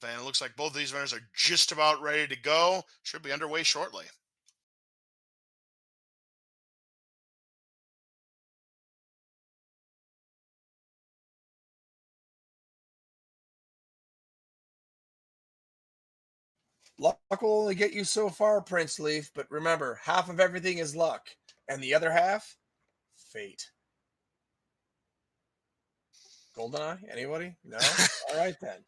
And it looks like both of these runners are just about ready to go. Should be underway shortly. Luck will only get you so far, Prince Leaf, but remember, half of everything is luck, and the other half, fate. Goldeneye? Anybody? No? All right then.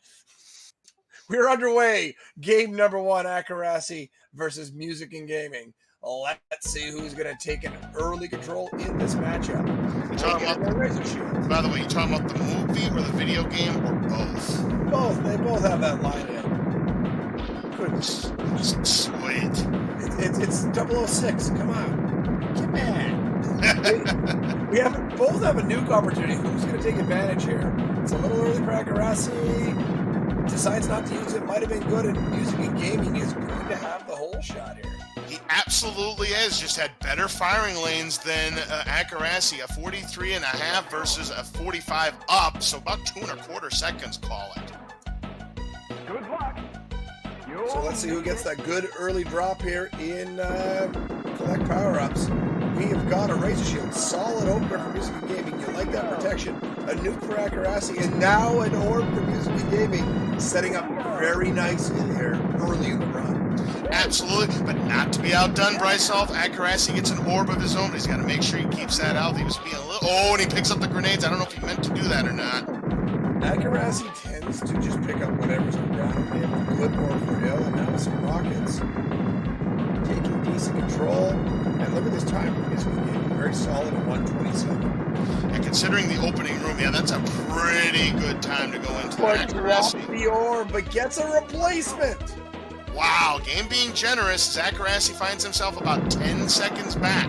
We're underway. Game number one, Akerasi versus Music and Gaming. Let's see who's going to take an early control in this matchup. You talking about Razor Shield. By the way, you talking about the movie or the video game or both? Both. They both have that line in. Goodness. Sweet. It's 006. Come on. Come on. we both have a nuke opportunity. Who's going to take advantage here? It's a little early for Akerasi. Decides not to use it. Might have been good, and Music and Gaming is going to have the whole shot here. He absolutely is. Just had better firing lanes than Akerasi. A 43.5 versus a 45 up, so about 2.25 seconds, call it. Good luck. So let's see who gets that good early drop here in collect power-ups. We have got a Razor Shield, solid opener for Music and Gaming. You like that protection. A nuke for Akerasi, and now an orb for Music and Gaming, setting up very nicely here early in the run. Absolutely, but not to be outdone, Brysolf. Akerasi gets an orb of his own, but he's got to make sure he keeps that out. He was being a little... Oh, and he picks up the grenades. I don't know if he meant to do that or not. Akerasi tends to just pick up whatever's on the ground. They have a good orb for Hill, and now some rockets. Taking decent control. And look at this time for Music and Gaming. Very solid at 127. And considering the opening room, yeah, that's a pretty good time to go into but drops the orb, but gets a replacement. Wow, game being generous, Akerasi finds himself about 10 seconds back.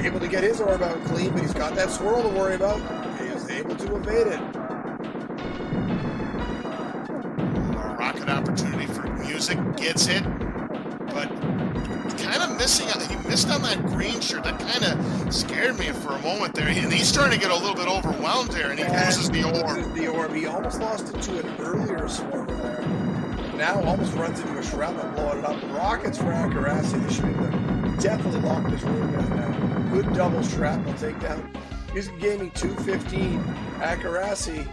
Able to get his orb out clean, but he's got that swirl to worry about. He is able to evade it. A rocket opportunity for Music, gets it, but kind of missing. He missed on that green shirt. That kind of scared me for a moment there. And he's starting to get a little bit overwhelmed there, and he loses the orb. The orb. He almost lost it to an earlier swarmer there. Now almost runs into a shrapnel, blowing it up. Rockets for Akerasi. They should have definitely locked this room down now. Good double shrapnel takedown. Music Gaming 215. Akerasi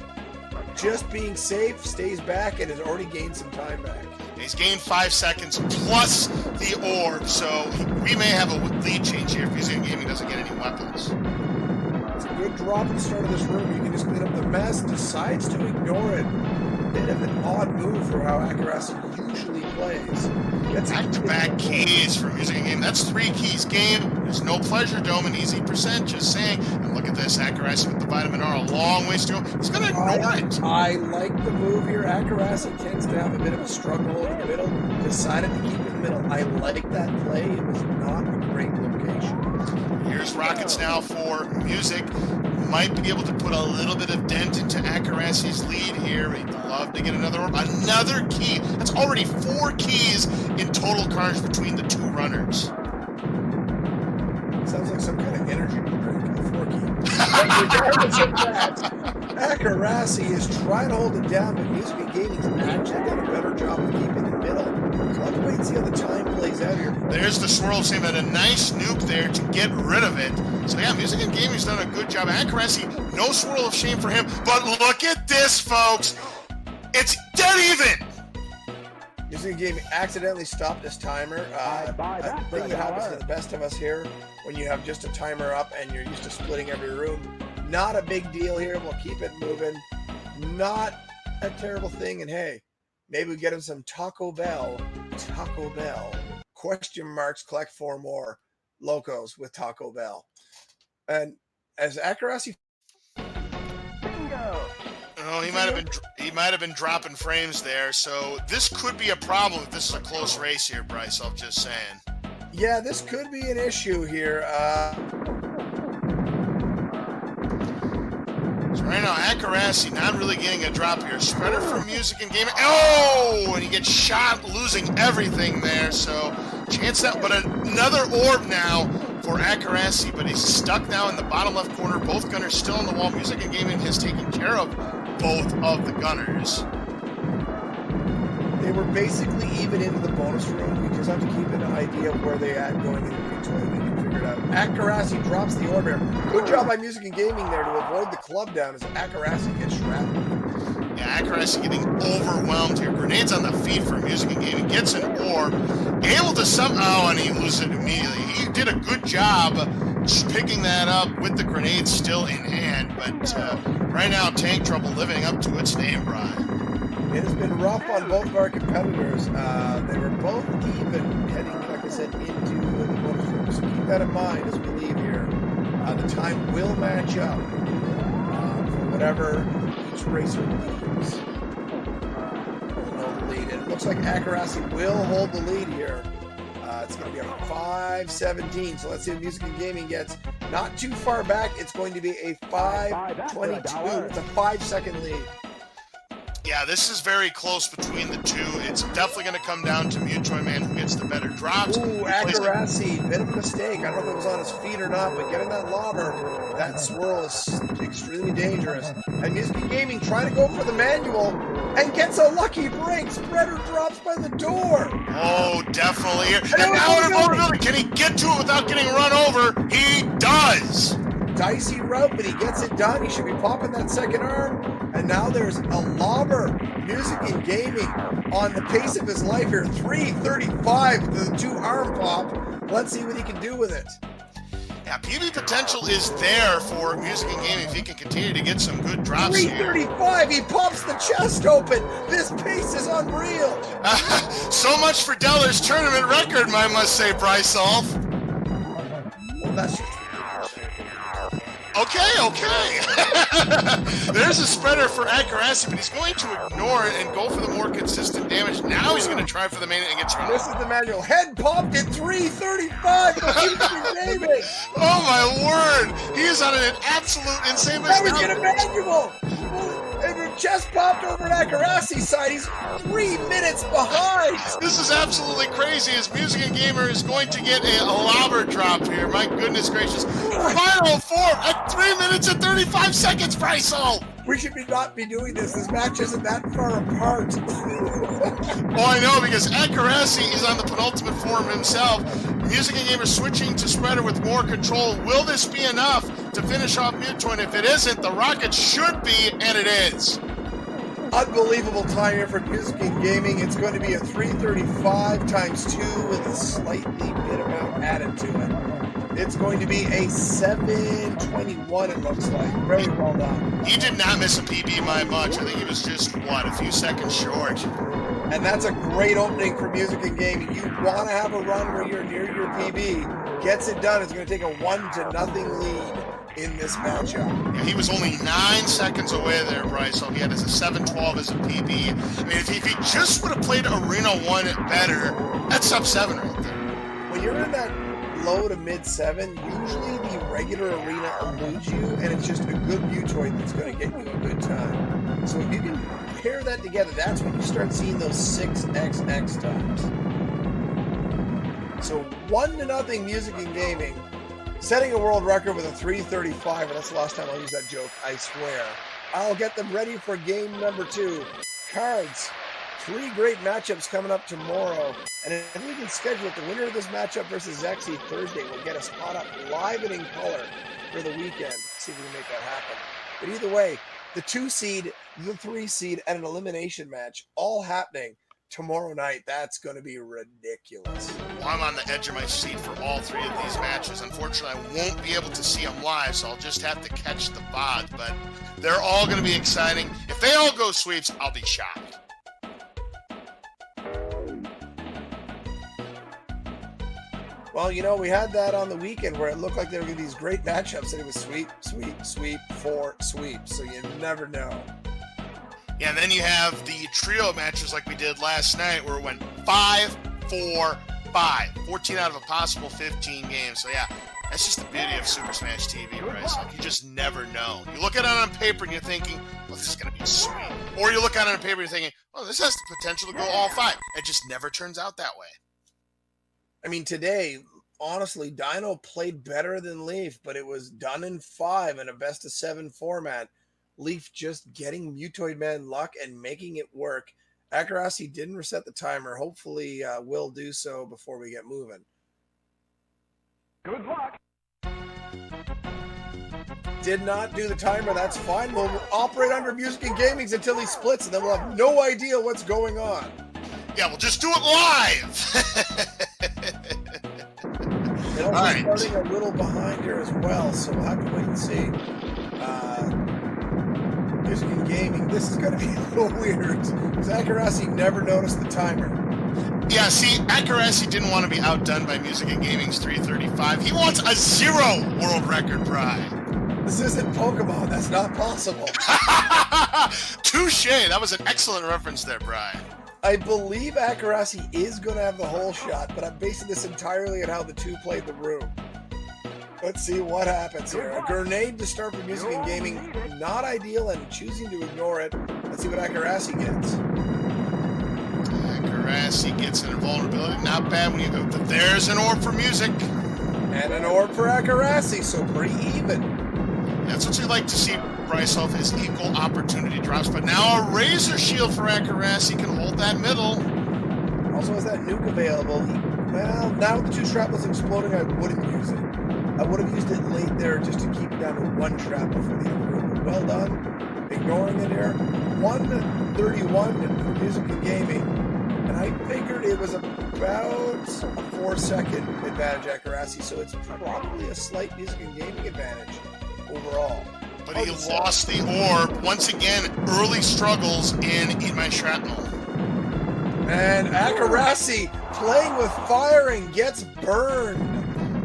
just being safe, stays back, and has already gained some time back. He's gained 5 seconds plus the orb, so we may have a lead change here if Music Gaming doesn't get any weapons. It's a good drop at the start of this room. You can just clean up the mess. Decides to ignore it. Bit of an odd move for how Akerasi usually plays. Back-to-back keys for Music and Game. That's 3 keys game. There's no pleasure dome and easy percent. Just saying. And look at this, Akerasi with the vitamin R. A long ways to go. He's going to ignore it. I like the move here. Akerasi tends to have a bit of a struggle in the middle. Decided to keep it in the middle. I like that play. It was not a great location. Here's rockets now for Music. Might be able to put a little bit of dent into Akerasi's lead here. He'd love to get another orb. Another key. That's already 4 keys in total carnage between the 2 runners. Sounds like some kind of energy drink, a 4 key. But regardless of that, Akerasi is trying to hold it down, but Music and Gaming's actually done a better job of keeping it in the middle. So let's wait and see how the time plays out here. There's the swirl of shame, and a nice nuke there to get rid of it. So yeah, Music and Gaming's done a good job. Akerasi, no swirl of shame for him. But look at this, folks. It's dead even. Music and Gaming accidentally stopped this timer. I think it happens to the best of us here when you have just a timer up and you're used to splitting every room. Not a big deal here. We'll keep it moving. Not a terrible thing. And hey, maybe we get him some Taco Bell. Taco Bell. Question marks, collect 4 more locos with Taco Bell. And as Akerasi, Bingo. Oh, he might have been dropping frames there. So this could be a problem if this is a close race here, Bryce. I'm just saying. Yeah, this could be an issue here. So right now, Akerasi not really getting a drop here. Spreader for Music and Gaming. Oh, and he gets shot, losing everything there. So chance that, but another orb now for Akerasi, but he's stuck now in the bottom left corner. Both gunners still on the wall. Music and Gaming has taken care of both of the gunners. They were basically even into the bonus room. We just have to keep an idea of where they at going into the toilet. We can figure it out. Akerasi drops the orb here. Good job by Music and Gaming there to avoid the club down as Akerasi gets shrapnel. Yeah, Akerasi getting overwhelmed here. Grenades on the feet for Music and Gaming. Gets an orb. Able to somehow, and he loses it immediately. He did a good job picking that up with the grenade still in hand. But right now, Tank Trouble living up to its name, Brian. It has been rough on both of our competitors. They were both even heading, like I said, into the bonus room. So keep that in mind as we leave here. The time will match up for whatever each racer leads. We'll know the lead. And it looks like Akerasi will hold the lead here. It's going to be a 5:17. So let's see if Music and Gaming gets not too far back. It's going to be a 5:22. It's a 5-second lead. Yeah, this is very close between the two. It's definitely going to come down to Mutoid Man who gets the better drops. Ooh, Akerasi, bit of a mistake. I don't know if it was on his feet or not, but getting that lobber, that swirl is extremely dangerous. And Music and Gaming trying to go for the manual and gets a lucky break. Spreader drops by the door. Oh, definitely. And now in vulnerability, can he get to it without getting run over? He does. Dicey route, but he gets it done. He should be popping that second arm. And now there's a lobber. Music and Gaming on the pace of his life here. 3:35 with the 2-arm pop. Let's see what he can do with it. Yeah, PB potential is there for Music and Gaming if he can continue to get some good drops 3:35. He pops the chest open. This pace is unreal. So much for Deller's tournament record, I must say, Bryce Olf. Well, that's Okay. There's a spreader for Akerasi, but he's going to ignore it and go for the more consistent damage. Now he's going to try for the main and get run. This is the manual. Head popped at 3:35. Gaming. Oh my word! He is on an absolute insane pace. Now we get a manual. And the chest popped over at Akerasi's side. He's 3 minutes behind. This is absolutely crazy as Music and Gamer is going to get a lobber drop here. My goodness gracious. Final form at 3 minutes and 35 seconds, Brycel. We should not be doing this. This match isn't that far apart. Oh, I know, because Akerasi is on the penultimate form himself. Music and Gamer switching to spreader with more control. Will this be enough to finish off Mutoid? If it isn't, the rocket should be, and it is. Unbelievable time here for Music and Gaming. It's going to be a 3:35 times 2 with a slightly bit amount added to it. It's going to be a 7:21, it looks like. Very well done. He did not miss a PB by much. I think he was just, a few seconds short. And that's a great opening for Music and Gaming. You want to have a run where you're near your PB. Gets it done. It's going to take a 1-0 lead in this matchup. Yeah, he was only 9 seconds away there, Bryce. So he had as a 7:12 as a PB. I mean, if he just would have played Arena 1 better, that's sub 7 right there. When you're in that low to mid 7, usually the regular arena eludes you, and it's just a good Mutoid that's going to get you a good time. So if you can pair that together, that's when you start seeing those 6xx times. So 1-0 Music and Gaming, setting a world record with a 3:35, and that's the last time I'll use that joke, I swear. I'll get them ready for game number 2. Cards. 3 great matchups coming up tomorrow. And if we can schedule it, the winner of this matchup versus Zexy Thursday will get us caught up live and in color for the weekend. See if we can make that happen. But either way, the 2 seed, the 3 seed, and an elimination match all happening tomorrow night. That's going to be ridiculous. Well, I'm on the edge of my seat for all 3 of these matches. Unfortunately, I won't be able to see them live, so I'll just have to catch the VOD. But they're all going to be exciting. If they all go sweeps, I'll be shocked. Well, you know, we had that on the weekend where it looked like there were these great matchups, and it was sweep, 4 sweeps. So you never know. Yeah, and then you have the trio matches like we did last night where it went 5, 4, 5. 14 out of a possible 15 games. So yeah, that's just the beauty of Super Smash TV, Bryce. Like, you just never know. You look at it on paper and you're thinking, well, this is going to be sweet. Or you look at it on paper and you're thinking, oh, this has the potential to go all 5. It just never turns out that way. I mean, today, honestly, Dino played better than Leaf, but it was done in 5 in a best-of-7 format. Leaf just getting Mutoid Man luck and making it work. Akerasi didn't reset the timer. Hopefully, will do so before we get moving. Good luck. Did not do the timer. That's fine. We'll operate under Music and Gaming's until he splits, and then we'll have no idea what's going on. Yeah, we'll just do it live. And also All right. starting a little behind here as well, so we'll have to wait and see. Music and Gaming, this is going to be a little weird, because Akerasi never noticed the timer. Yeah, see, Akerasi didn't want to be outdone by Music and Gaming's 335. He wants a 0 world record, Bri. This isn't Pokemon. That's not possible. Touche. That was an excellent reference there, Bri. I believe Akerasi is going to have the whole shot, but I'm basing this entirely on how the two played the room. Let's see what happens here. A grenade to start for Music and Gaming. Not ideal, and choosing to ignore it. Let's see what Akerasi gets. Akerasi gets an invulnerability. Not bad when you go. There's an orb for Music. And an orb for Akerasi, so pretty even. That's what you like to see, Bryself, is equal opportunity drops. But now a Razor Shield for Akerasi can hold that middle. Also has that nuke available. Well, now with the two shrapnels exploding, I wouldn't use it. I would have used it late there just to keep it down to one shrapnel for the other room. But well done. Ignoring it here. 131 for Music and Gaming. And I figured it was about a 4-second advantage Akerasi, so it's probably a slight Music and Gaming advantage overall. But he lost the orb. Once again, early struggles in Eat My Shrapnel. And Akerasi playing with fire and gets burned.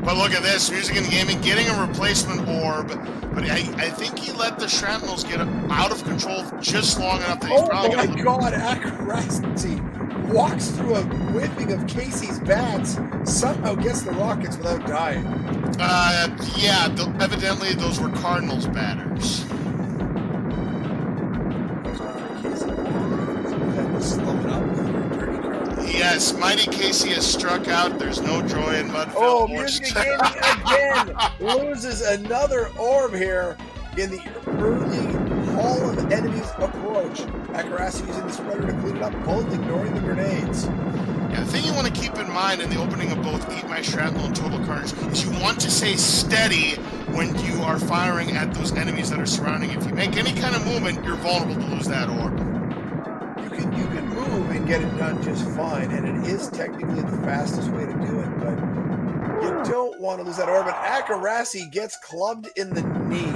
But look at this, Music and Gaming getting a replacement orb, but I think he let the shrapnels get out of control just long enough that he's probably my God, Akerasi walks through a whipping of Casey's bats, somehow gets the rockets without dying. Yeah, evidently those were Cardinals batters. Yes, Mighty Casey has struck out. There's no joy in Mudville. Oh, Music and Gaming again loses another orb here in the early Hall of Enemies approach. Akerasi using the spreader to clean it up, both ignoring the grenades. Yeah, the thing you want to keep in mind in the opening of both Eat My Shrapnel and Total Carnage is you want to stay steady when you are firing at those enemies that are surrounding you. If you make any kind of movement, you're vulnerable to lose that orb. You can move and get it done just fine, and it is technically the fastest way to do it, but you don't want to lose that orb. And Akerasi gets clubbed in the knee,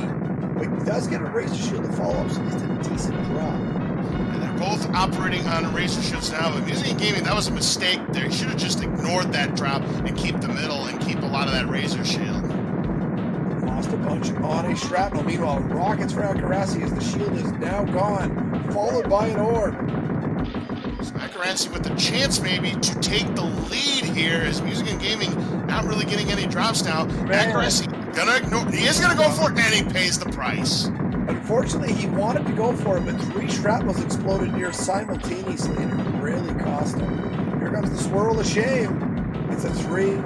but does get a Razor Shield to follow up, so it's a decent drop. And they're both operating on Razor Shields now, but Music and Gaming, that was a mistake there. He should have just ignored that drop and keep the middle and keep a lot of that Razor Shield. Lost a bunch on a shrapnel. Meanwhile, rockets for Akerasi as the shield is now gone, followed by an orb. So Akerasi with the chance maybe to take the lead here as Music and Gaming not really getting any drops now. Akerasi gonna ignore, he is gonna go for it, and he pays the price. Unfortunately, he wanted to go for it, but 3 shrapnels exploded near simultaneously, and it really cost him. Here comes the swirl of shame. It's a 3.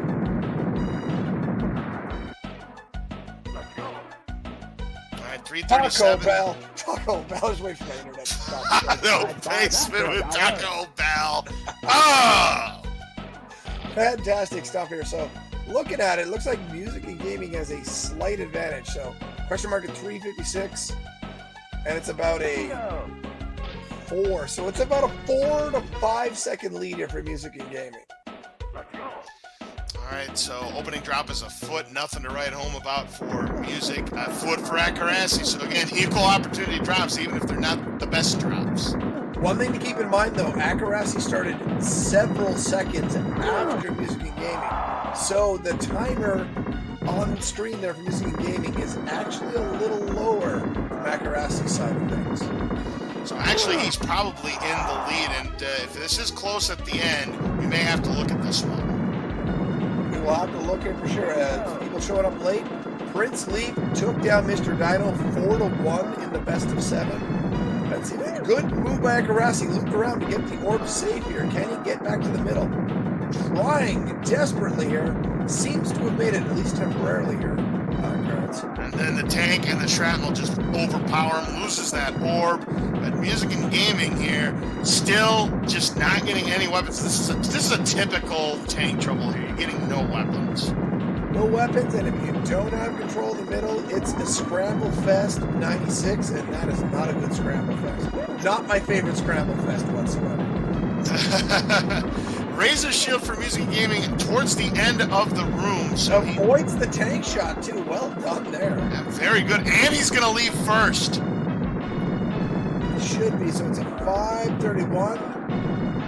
Taco Bell. Taco Bell. Just wait for my internet to stop. No basement with Taco Bell. Oh! Fantastic stuff here. So, looking at it, looks like Music and Gaming has a slight advantage. So, question mark at 356, and it's about a 4. So, it's about a 4 to 5 second lead here for Music and Gaming. All right, so opening drop is a foot, nothing to write home about for Music. A foot for Akerasi. So again, equal opportunity drops, even if they're not the best drops. One thing to keep in mind, though, Akerasi started several seconds after Music and Gaming. So the timer on screen there for Music and Gaming is actually a little lower from Akerasi's side of things. So actually, he's probably in the lead, and if this is close at the end, we may have to look at this one. We'll have to look at for sure. People showing up late. Prince Leaf took down Mr. Dino 4-1 in the best of 7. Let's see. Good move by Akerasi. Looped around to get the orb safe here. Can he get back to the middle? Trying desperately here. Seems to have made it, at least temporarily here. right. And then the tank and the shrapnel just overpower him, loses that orb. But Music and Gaming here, still just not getting any weapons. This is a typical tank trouble here. You're getting no weapons. No weapons, and if you don't have control of the middle, it's a Scramble Fest 96, and that is not a good Scramble Fest. Not my favorite Scramble Fest whatsoever. Razor Shield for Music and Gaming towards the end of the room. So avoids the tank shot, too. Well done there. Yeah, very good. And he's going to leave first. Should be. So it's a 5:31.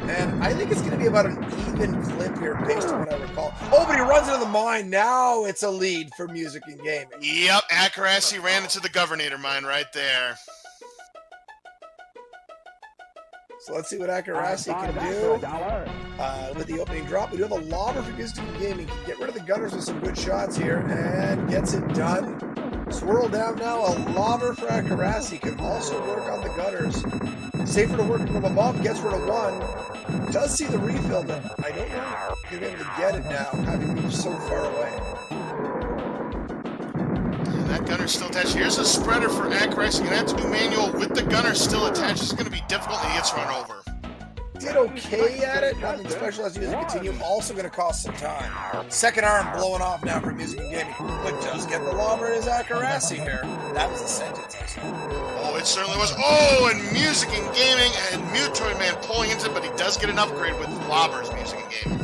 And I think it's going to be about an even clip here based on what I recall. Oh, but he runs into the mine. Now it's a lead for Music and Gaming. Yep, Akerasi ran into the Governator mine right there. So let's see what Akerasi can do with the opening drop. We do have a lobber for Music and Gaming. Can get rid of the gunners with some good shots here and gets it done. Swirl down now. A lobber for Akerasi can also work on the gunners. Safer to work from above. Gets rid of one. Does see the refill, but I don't know if he's able to get it now, having moved so far away. And that gunner's still attached. Here's a spreader for Akerasi. Gonna have to do manual with the gunner still attached. It's gonna be difficult, and he gets run over. Did okay at it. Nothing special as he doesn't continue. Also going to cost some time. Second arm blowing off now for Music and Gaming. But does get the lobber is Akerasi here. That was the sentence I said. Oh, it certainly was. Oh, and Music and Gaming and Mutoid Man pulling into it, but he does get an upgrade with lobbers, Music and Gaming.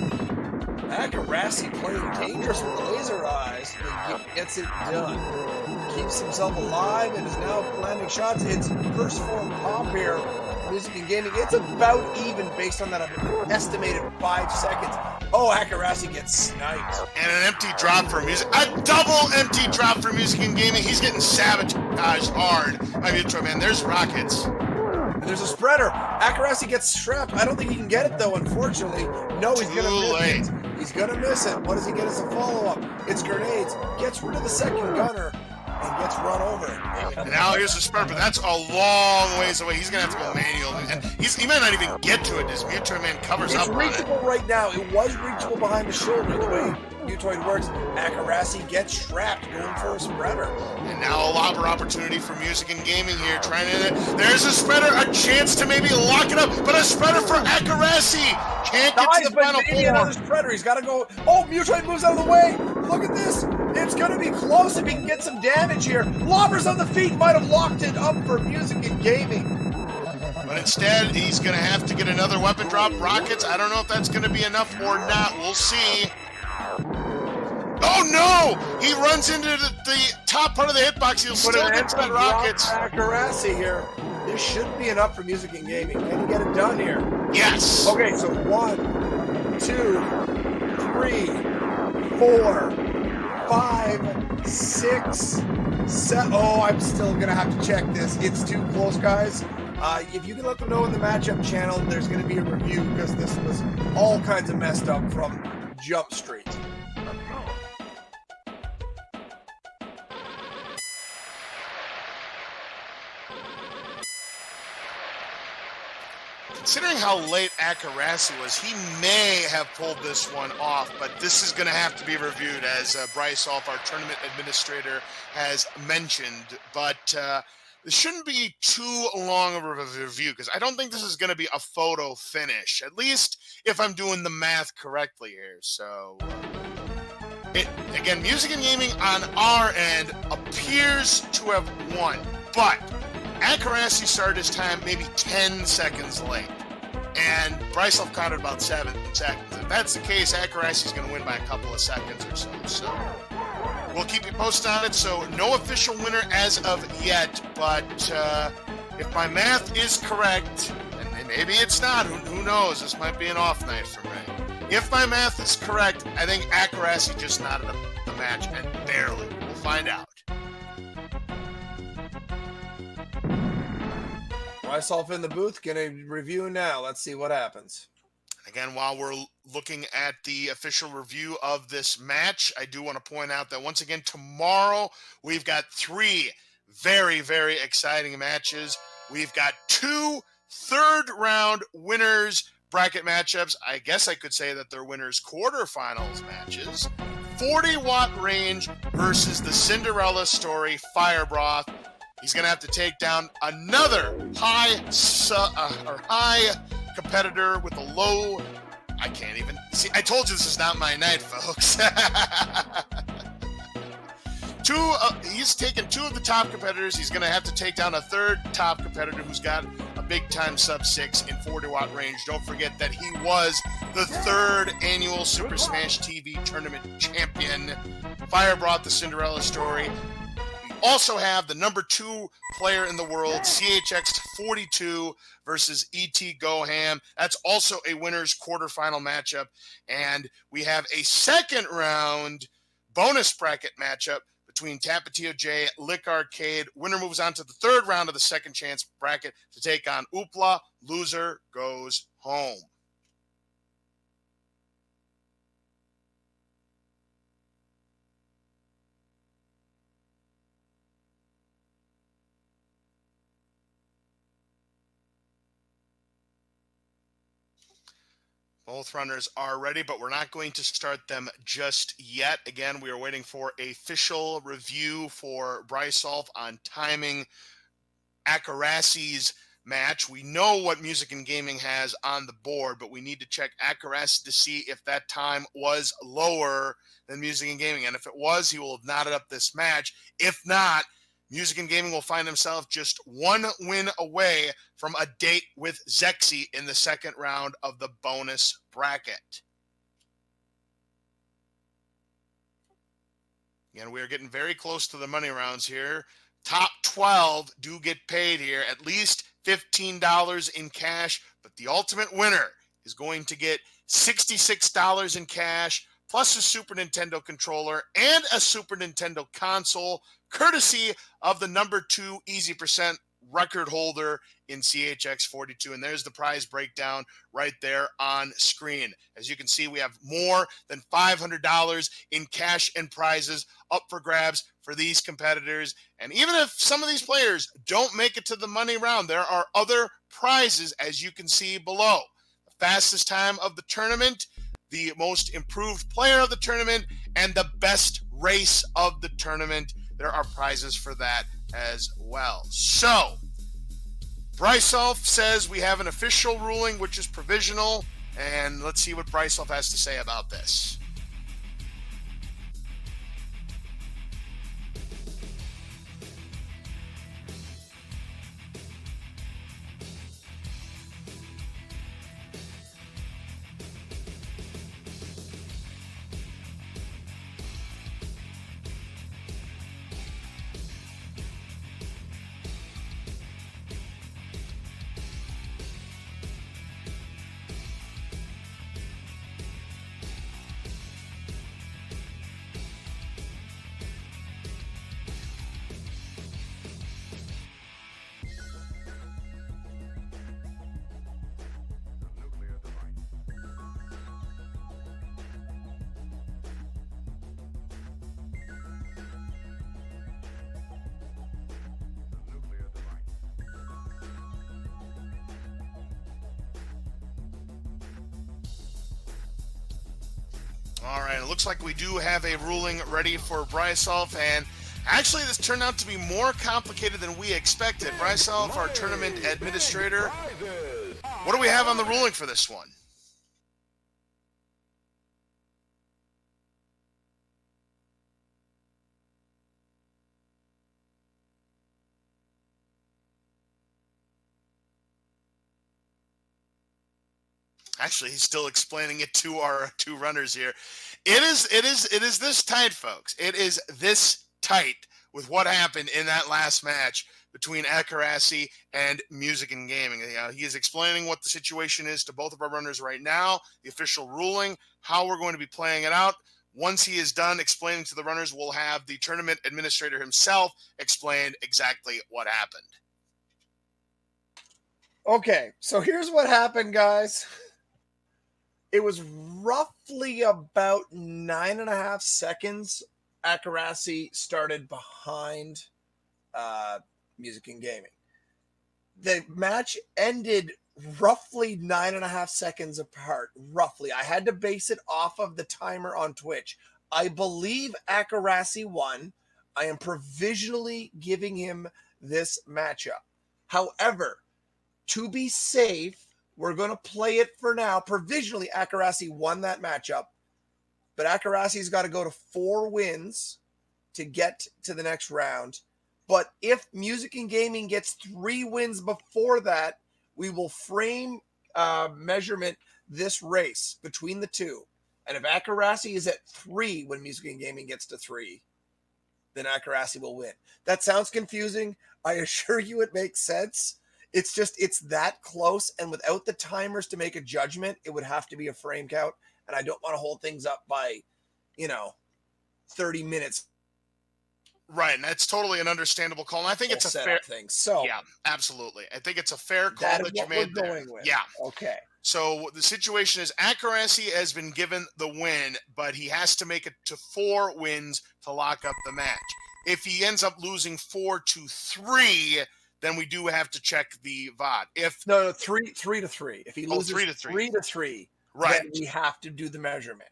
Akerasi playing dangerous with the laser eyes. And gets it done. Keeps himself alive and is now landing shots. It's first form pop here. Music and Gaming, it's about even based on that estimated 5 seconds. Oh, Akerasi gets sniped. And an empty drop for Music. A double empty drop for Music and Gaming. He's getting sabotaged hard by Mutoid Man. There's rockets. And there's a spreader. Akerasi gets strapped. I don't think he can get it, though, unfortunately. No, he's going to miss it. He's going to miss it. What does he get as a follow-up? It's grenades. Gets rid of the second gunner. And gets run over. And now here's the spread, but that's a long ways away. He's going to have to go manual. And he might not even get to it as Mutoid Man covers up on it. It's reachable right now. It was reachable behind the shoulder the way Mutoid works. Akerasi gets trapped going for a spreader. And now a lobber opportunity for Music and Gaming here. Trying to... There's a spreader. A chance to maybe lock it up. But a spreader for Akerasi. Can't get to the final form. Another spreader. He's got to go... Oh, Mutoid moves out of the way. Look at this. It's going to be close if he can get some damage here. Lobbers on the feet might have locked it up for Music and Gaming. But instead, he's going to have to get another weapon drop. Rockets, I don't know if that's going to be enough or not. We'll see. Oh, no! He runs into the top part of the hitbox. He'll still get to that rockets. Akerasi here. This should be enough for Music and Gaming. Can you get it done here? Yes. Okay, so 1, 2, 3, 4, 5, 6, 7. Oh, I'm still going to have to check this. It's too close, guys. If you can let them know in the matchup channel, there's going to be a review because this was all kinds of messed up from Jump Street. Considering how late Akerasi was, he may have pulled this one off, but this is going to have to be reviewed, as Bryce Olf, our tournament administrator, has mentioned. But this shouldn't be too long of a review, because I don't think this is going to be a photo finish, at least if I'm doing the math correctly here. So, again, Music and Gaming on our end appears to have won, but Akerasi started his time maybe 10 seconds late, and Brycelov counted about 7 seconds. If that's the case, Akerasi's going to win by a couple of seconds or so. So we'll keep you posted on it. So no official winner as of yet, but if my math is correct, and maybe it's not, who knows? This might be an off night for me. If my math is correct, I think Akerasi just knotted the match, and barely. We'll find out. Myself in the booth, gonna review now. Let's see what happens. Again, while we're looking at the official review of this match, I do want to point out that once again, tomorrow we've got 3 very, very exciting matches. We've got 2 third-round winners bracket matchups. I guess I could say that they're winners quarterfinals matches. 40-watt range versus the Cinderella story, Fire Broth. He's going to have to take down another high competitor with a low. I can't even see. I told you this is not my night, folks. He's taken two of the top competitors. He's going to have to take down a third top competitor who's got a big-time sub-6 in 40-watt range. Don't forget that he was the third annual Super Smash TV tournament champion. Fire Broth, the Cinderella story. We also have the number 2 player in the world, CHX42 versus ET Goham. That's also a winner's quarterfinal matchup. And we have a second round bonus bracket matchup between Tapatio J, Lick Arcade. Winner moves on to the third round of the second chance bracket to take on Oopla. Loser goes home. Both runners are ready, but we're not going to start them just yet. Again, we are waiting for an official review for Brysolf on timing Akerasi's match. We know what Music and Gaming has on the board, but we need to check Akerasi to see if that time was lower than Music and Gaming. And if it was, he will have knotted up this match. If not, Music and Gaming will find himself just one win away from a date with Zexy in the second round of the bonus bracket. Again, we are getting very close to the money rounds here. Top 12 do get paid here, at least $15 in cash, but the ultimate winner is going to get $66 in cash, plus a Super Nintendo controller and a Super Nintendo console, courtesy of the number 2 Easy Percent record holder in CHX42. And there's the prize breakdown right there on screen. As you can see, we have more than $500 in cash and prizes up for grabs for these competitors. And even if some of these players don't make it to the money round, there are other prizes, as you can see below. The fastest time of the tournament, the most improved player of the tournament, and the best race of the tournament. There are prizes for that as well. So, Brysolf says we have an official ruling, which is provisional, and let's see what Brysolf has to say about this. All right, it looks like we do have a ruling ready for Brysolf, and actually this turned out to be more complicated than we expected. Brysolf, our tournament administrator, what do we have on the ruling for this one? Actually, he's still explaining it to our two runners here. It is this tight, folks. It is this tight with what happened in that last match between Akerasi and Music and Gaming. He is explaining what the situation is to both of our runners right now, the official ruling, how we're going to be playing it out. Once he is done explaining to the runners, we'll have the tournament administrator himself explain exactly what happened. Okay, so here's what happened, guys. It was roughly about 9.5 seconds. Akerasi started behind Music and Gaming. The match ended roughly 9.5 seconds apart. Roughly. I had to base it off of the timer on Twitch. I believe Akerasi won. I am provisionally giving him this matchup. However, to be safe, we're going to play it for now. Provisionally, Akerasi won that matchup, but Akerasi's got to go to 4 wins to get to the next round. But if Music and Gaming gets 3 wins before that, we will frame measurement this race between the two. And if Akerasi is at 3 when Music and Gaming gets to 3, then Akerasi will win. That sounds confusing. I assure you it makes sense. It's just, it's that close. And without the timers to make a judgment, it would have to be a frame count. And I don't want to hold things up by, 30 minutes. Right, and that's totally an understandable call. And I think it's a fair thing. So yeah, absolutely. I think it's a fair call that is that you what made we're there. going with. Yeah. Okay. So the situation is Akerasi has been given the win, but he has to make it to 4 wins to lock up the match. If he ends up losing 4-3, then we do have to check the VOD. If no, 3-3. If he loses 3-3, right, then we have to do the measurement.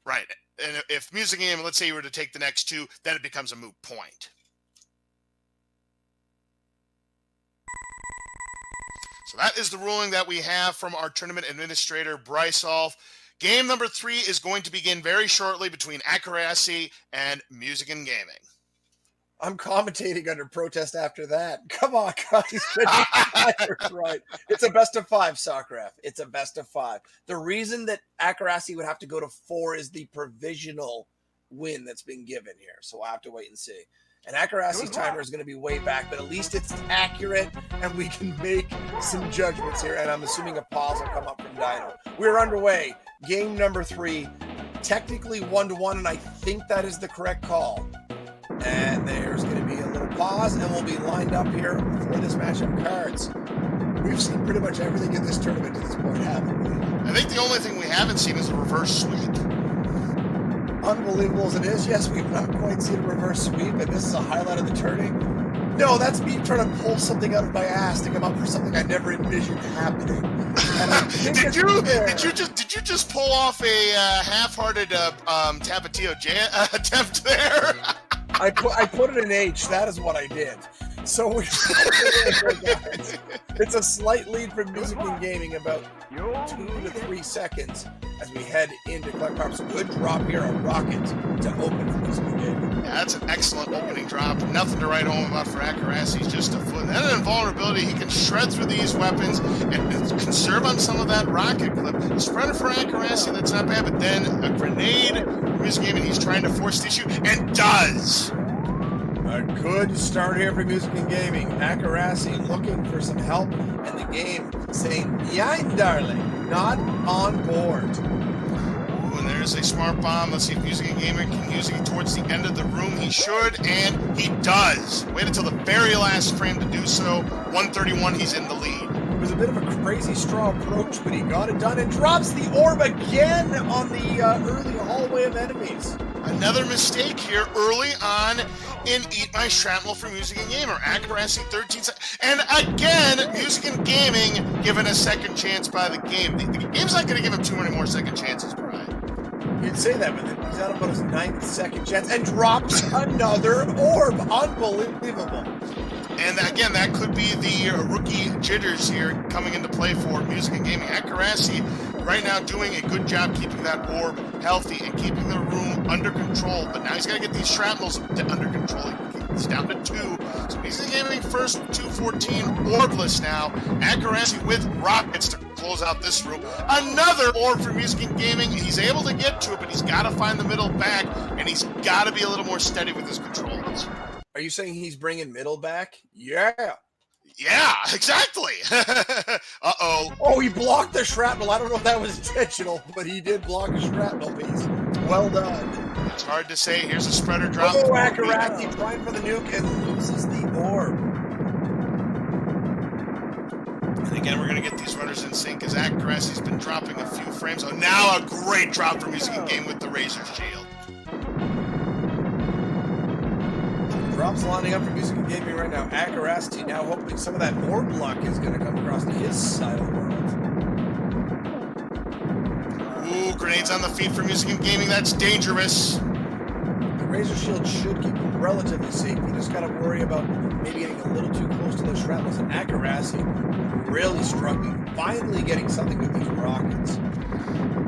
Right. And if Music Game, let's say you were to take the next 2, then it becomes a moot point. So that is the ruling that we have from our tournament administrator, Bryce Olf. Game number 3 is going to begin very shortly between Akerasi and Music and Gaming. I'm commentating under protest after that. Come on, guys. Right. It's a best of 5, Socref. It's a best of 5. The reason that Akerasi would have to go to 4 is the provisional win that's been given here. So we'll have to wait and see. And Akerasi's timer is going to be way back, but at least it's accurate and we can make some judgments here. And I'm assuming a pause will come up from Dino. We're underway. Game number 3, technically 1-1, and I think that is the correct call. And there's going to be a little pause, and we'll be lined up here for this matchup cards. We've seen pretty much everything in this tournament to this point, haven't we? I think the only thing we haven't seen is a reverse sweep. Unbelievable as it is, yes, we've not quite seen a reverse sweep, and this is a highlight of the tourney. No, that's me trying to pull something out of my ass to come up for something I never envisioned happening. Did you just pull off a half-hearted Tapatio attempt there? I put it in H. That is what I did. So it's a slight lead for Music and Gaming, about 2 to 3 seconds as we head into Collect Pops. Good drop here, a rocket to open for Music and Gaming. Yeah, that's an excellent opening drop. Nothing to write home about for Akerasi. He's just a foot. And an invulnerability. He can shred through these weapons and conserve on some of that rocket clip. A spreader for Akerasi, that's not bad, but then a grenade for Music Gaming. He's trying to force the issue and does. A good start here for Music and Gaming. Akerasi looking for some help, and the game saying, "Yine, darling, not on board." Ooh, and there's a smart bomb. Let's see if Music and Gaming can use it towards the end of the room. He should, and he does. Wait until the very last frame to do so. 131, he's in the lead. It was a bit of a crazy straw approach, but he got it done and drops the orb again on the early hallway of enemies. Another mistake here early on in Eat My Shrapnel for Music and Gamer. Akerasi 13 seconds. And again, Music and Gaming given a second chance by the game. The game's not going to give him too many more second chances, Brian. You'd say that, but he's at about his 9th second chance and drops another orb. Unbelievable. And again, that could be the rookie jitters here coming into play for Music and Gaming. Akerasi right now doing a good job keeping that orb healthy and keeping the room under control. But now he's got to get these shrapnels under control. He's down to 2. So Music and Gaming first, 214, orbless now. Akerasi with rockets to close out this room. Another orb for Music and Gaming. He's able to get to it, but he's got to find the middle back, and he's got to be a little more steady with his controls. Are you saying he's bringing middle back? Yeah. Yeah, exactly. Uh-oh. Oh, he blocked the shrapnel. I don't know if that was intentional, but he did block a shrapnel piece. Well done. It's hard to say. Here's a spreader drop. Oh, Akerasi trying for the nuke and loses the orb. And again, we're going to get these runners in sync as Akerasi's been dropping a few frames. Oh, now a great drop for Music and Game with the Razor's Shield. Drops lining up for Music and Gaming right now. Akerasi now hoping some of that orb luck is going to come across to his side of the world. Ooh, grenades on the feet for Music and Gaming. That's dangerous. The Razor Shield should keep him relatively safe. You just got to worry about maybe getting a little too close to those shrapnels. And Akerasi really struggling, finally getting something with these rockets.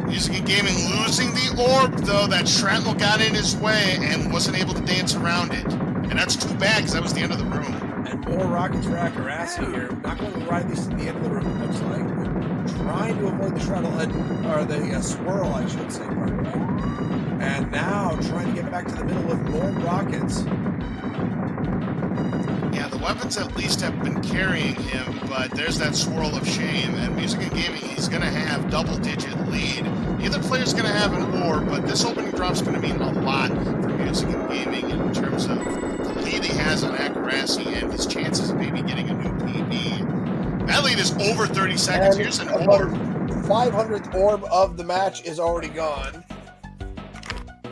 Music and Gaming losing the orb, though. That shrapnel got in his way and wasn't able to dance around it. And that's too bad, because that was the end of the room. And more rockets for Akerasi here. Not going to ride these to the end of the room, it looks like. Trying to avoid the shrapnel, or the swirl, I should say, pardon me. And now trying to get back to the middle with more rockets. Yeah, the weapons at least have been carrying him, but there's that swirl of shame. And Music and Gaming, he's going to have double-digit lead. Either player's going to have an orb, but this opening drop's going to mean a lot for Music and Gaming in terms of the lead he has on Akerasi and his chances of maybe getting a new PB. That lead is over 30 seconds. And here's an orb. 500th orb of the match is already gone.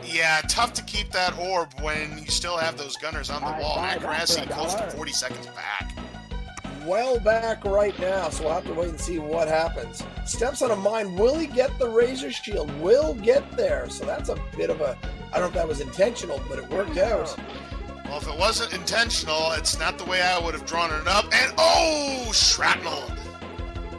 Yeah, tough to keep that orb when you still have those gunners on the wall. Akerasi close to 40 seconds back. Well back right now, so we'll have to wait and see what happens. Steps on a mine. Will he get the Razor Shield? Will get there. So that's a bit of a, I don't know if that was intentional, but it worked out. Well, if it wasn't intentional, it's not the way I would have drawn it up. And oh, shrapnel.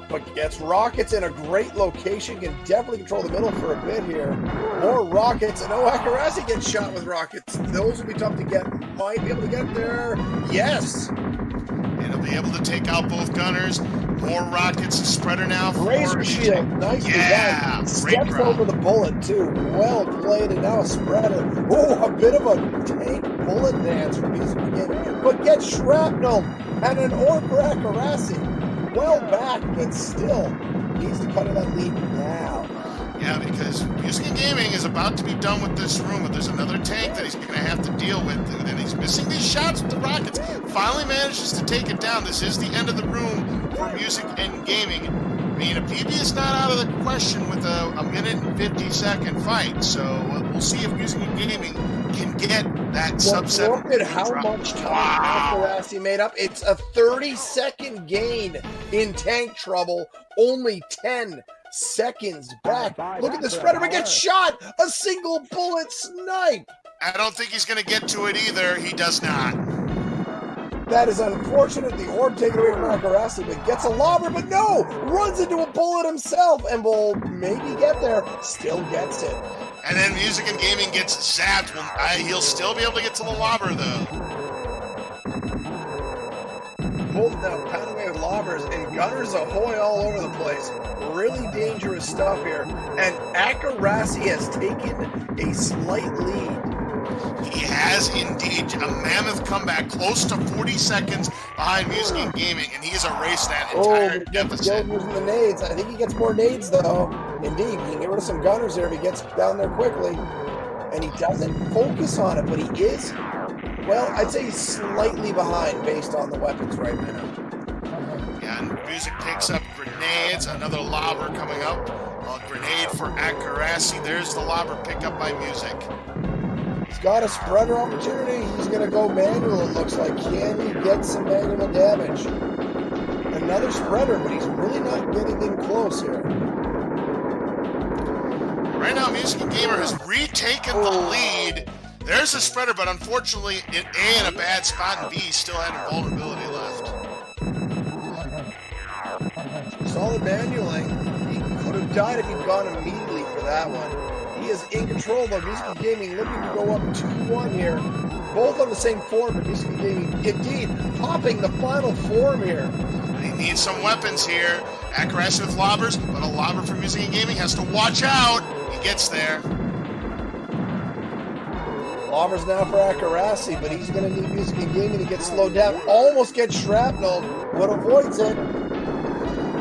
But gets rockets in a great location, can definitely control the middle for a bit here. More rockets, and Akerasi gets shot with rockets. Those would be tough to get. Might be able to get there. Yes. And he'll be able to take out both gunners. More rockets. Spreader now. Razor Shield, nicely done. Steps over the bullet too. Well played, and now a spreader. Oh, a bit of a tank bullet dance from Music again, but gets shrapnel and an orb for Akerasi. Well back, but still needs to cut that lead now. Yeah, because Music and Gaming is about to be done with this room, but there's another tank that he's going to have to deal with, and he's missing these shots with the rockets. Finally manages to take it down. This is the end of the room for Music and Gaming. I mean, a PB is not out of the question with a minute and 50-second fight, so we'll see if Music and Gaming can get that subset. Look at how much time Akerasi made up. It's a 30-second gain in tank trouble, only 10 seconds back. Look at the spreader, but gets shot. A single bullet snipe. I don't think he's going to get to it either. He does not. That is unfortunate. The orb taken away from Akerasi, but gets a lobber, but no! Runs into a bullet himself and will maybe get there. Still gets it. And then Music and Gaming gets zapped. He'll still be able to get to the lobber, though. Both now pounding away with lobbers and gunners ahoy all over the place. Really dangerous stuff here. And Akerasi has taken a slight lead. He has indeed. A mammoth comeback, close to 40 seconds behind Music and Gaming, and he has erased that entire deficit. Using the nades. I think he gets more nades, though. Indeed, he can get rid of some gunners there if he gets down there quickly. And he doesn't focus on it, but he is, well, I'd say he's slightly behind based on the weapons right now. Yeah, and Music picks up grenades. Another lobber coming up. A grenade for Akerasi. There's the lobber pick up by Music. He's got a spreader opportunity. He's going to go manual, it looks like. Can he get some manual damage? Another spreader, but he's really not getting in close here. Right now, Music and Gamer has retaken the lead. There's a spreader, but unfortunately, A in a bad spot, and B still had vulnerability left. Solid manualing. He could have died if he'd gone immediately for that one. He is in control, though. Music and Gaming looking to go up 2-1 here. Both on the same form, but Music and Gaming indeed popping the final form here. He needs some weapons here. Akerasi with lobbers, but a lobber from Music and Gaming has to watch out. He gets there. Lobbers now for Akerasi, but he's going to need Music and Gaming to get slowed down. Almost gets shrapnel, but avoids it.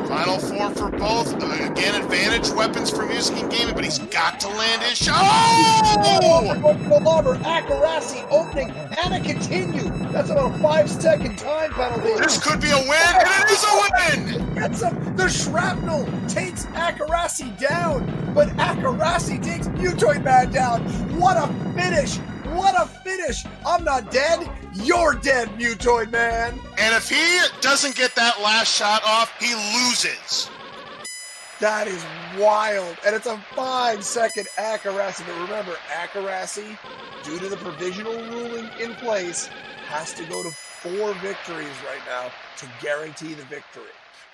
Final form for both. Again, advantage weapons for Music and Gaming, but he's got to land his shot. Oh! Lobber, Akerasi opening, and a continue. That's about a 5-second time penalty. This could be a win, and it is a win! Gets him. The shrapnel takes Akerasi down, but Akerasi takes Mutoid Man down. What a finish! What a finish! I'm not dead. You're dead, Mutoid Man. And if he doesn't get that last shot off, he loses. That is wild. And it's a 5-second Akerasi. But remember, Akerasi, due to the provisional ruling in place, has to go to 4 victories right now to guarantee the victory.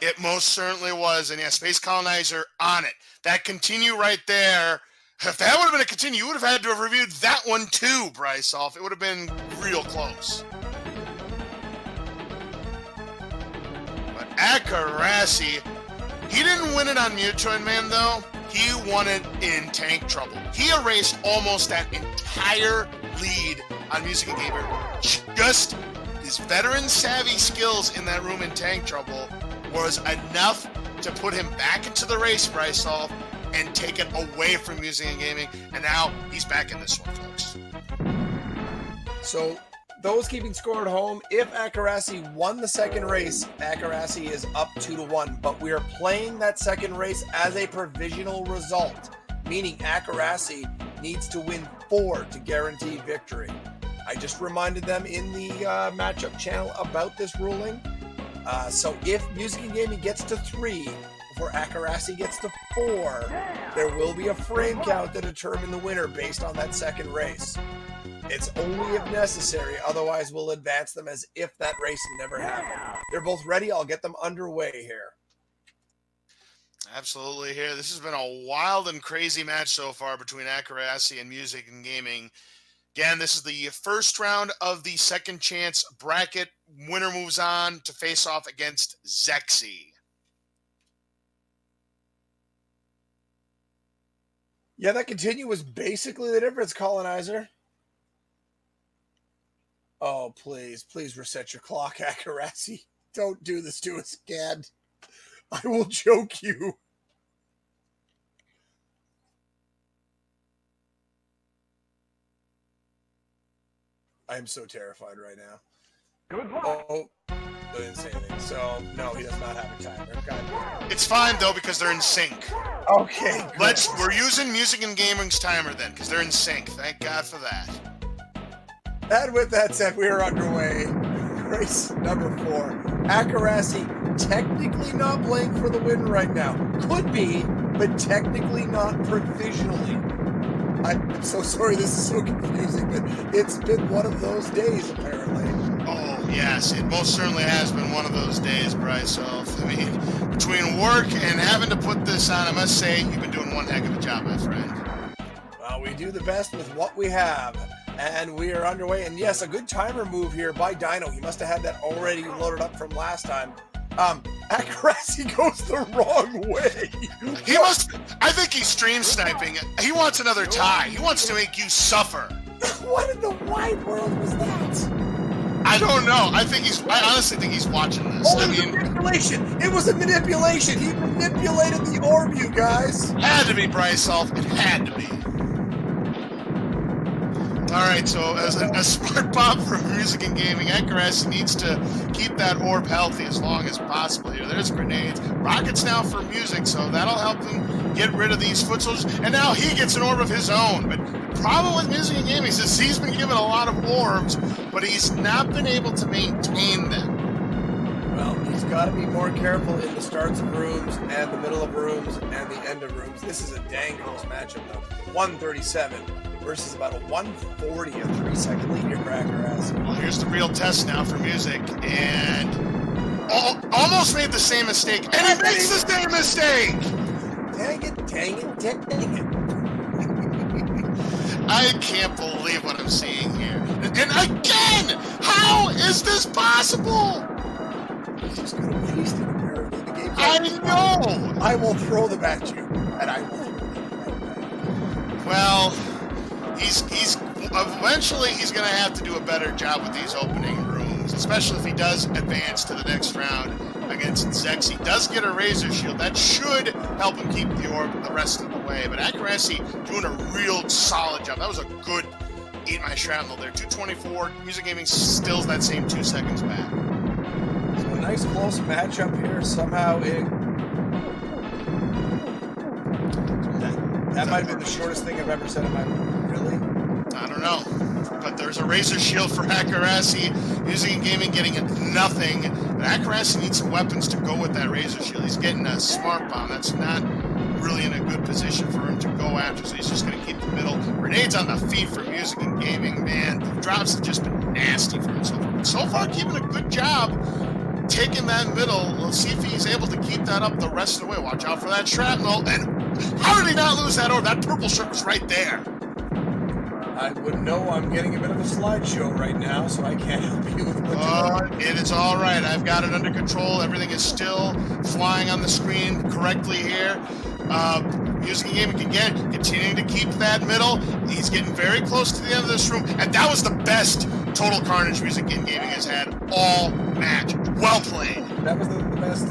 It most certainly was. And yeah, Space Colonizer on it. That continue right there. If that would have been a continue, you would have had to have reviewed that one too, Bryce Off. It would have been real close. But Akerasi, he didn't win it on Mutoid Man, though. He won it in Tank Trouble. He erased almost that entire lead on Music and Gamer. Just his veteran savvy skills in that room in Tank Trouble was enough to put him back into the race, Bryce Hall, and take it away from Music and Gaming. And now he's back in this one, folks. So those keeping score at home, if Akerasi won the second race, Akerasi is up 2-1. But we are playing that second race as a provisional result, meaning Akerasi needs to win 4 to guarantee victory. I just reminded them in the matchup channel about this ruling. So if Music and Gaming gets to 3 before Akerasi gets to 4, there will be a frame count to determine the winner based on that second race. It's only if necessary, otherwise we'll advance them as if that race never happened. They're both ready. I'll get them underway here. Absolutely here. This has been a wild and crazy match so far between Akerasi and Music and Gaming. Again, this is the first round of the second chance bracket. Winner moves on to face off against Zexy. Yeah, that continue was basically the difference, Colonizer. Oh, please reset your clock, Akerasi. Don't do this to us again. I will choke you. I am so terrified right now. Good luck. Oh, I didn't say anything. So, no, he does not have a timer. God. It's fine, though, because they're in sync. Okay, good. We're using Music and Gaming's timer then, because they're in sync. Thank God for that. And with that said, we are underway. Race number 4. Akerasi technically not playing for the win right now. Could be, but technically not provisionally. I'm so sorry this is so confusing, but it's been one of those days, apparently. Oh, yes, it most certainly has been one of those days, Bryce. I mean, between work and having to put this on, I must say, you've been doing one heck of a job, my friend. Well, we do the best with what we have. And we are underway. And yes, a good timer move here by Dino. He must have had that already loaded up from last time. Akerasi goes the wrong way. I think he's stream sniping. He wants another tie. He wants to make you suffer. What in the wide world was that? I don't know. I honestly think he's watching this. Oh, manipulation. It was a manipulation. He manipulated the orb, you guys. Had to be Bryce Off. It had to be. All right, so as a smart pop for Music and Gaming, Akerasi needs to keep that orb healthy as long as possible here. There's grenades. Rockets now for Music, so that'll help him get rid of these foot soldiers. And now he gets an orb of his own. But the problem with Music and Gaming is he's been given a lot of orbs, but he's not been able to maintain them. Well, he's got to be more careful in the starts of rooms and the middle of rooms and the end of rooms. This is a dang close matchup, though. 137. Versus about a 140, a 3-second lead here for Akerasi. Well, here's the real test now for Music, and almost made the same mistake, and he makes the same mistake! Dang it. I can't believe what I'm seeing here. And again, how is this possible? He's just going to waste it, apparently. The game's I know! I will throw them at you, and I will throw them back. Well, he's eventually he's going to have to do a better job with these opening rooms, especially if he does advance to the next round against Zex. He does get a Razor Shield. That should help him keep the orb the rest of the way. But Akerasi doing a real solid job. That was a good Eat My Shrapnel there. 224. Music Gaming stills that same 2 seconds back. So a nice close matchup here. Somehow that might have been the shortest thing I've ever said in my life. Really? I don't know. But there's a Razor Shield for Akerasi. Music and Gaming getting nothing. But Akerasi needs some weapons to go with that Razor Shield. He's getting a Smart Bomb. That's not position for him to go after, so he's just going to keep the middle. Grenades on the feet for Music and Gaming. Man, the drops have just been nasty for him so far. But so far, keeping a good job taking that middle. Let's see if he's able to keep that up the rest of the way. Watch out for that shrapnel. And how did he not lose that orb? That purple shirt was right there. I wouldn't know. I'm getting a bit of a slideshow right now, so I can't help you with what It is all right. I've got it under control. Everything is still flying on the screen correctly here. Music and Gaming again, continuing to keep that middle. He's getting very close to the end of this room, and that was the best total carnage Music and Gaming has had all match. Well played. That was the best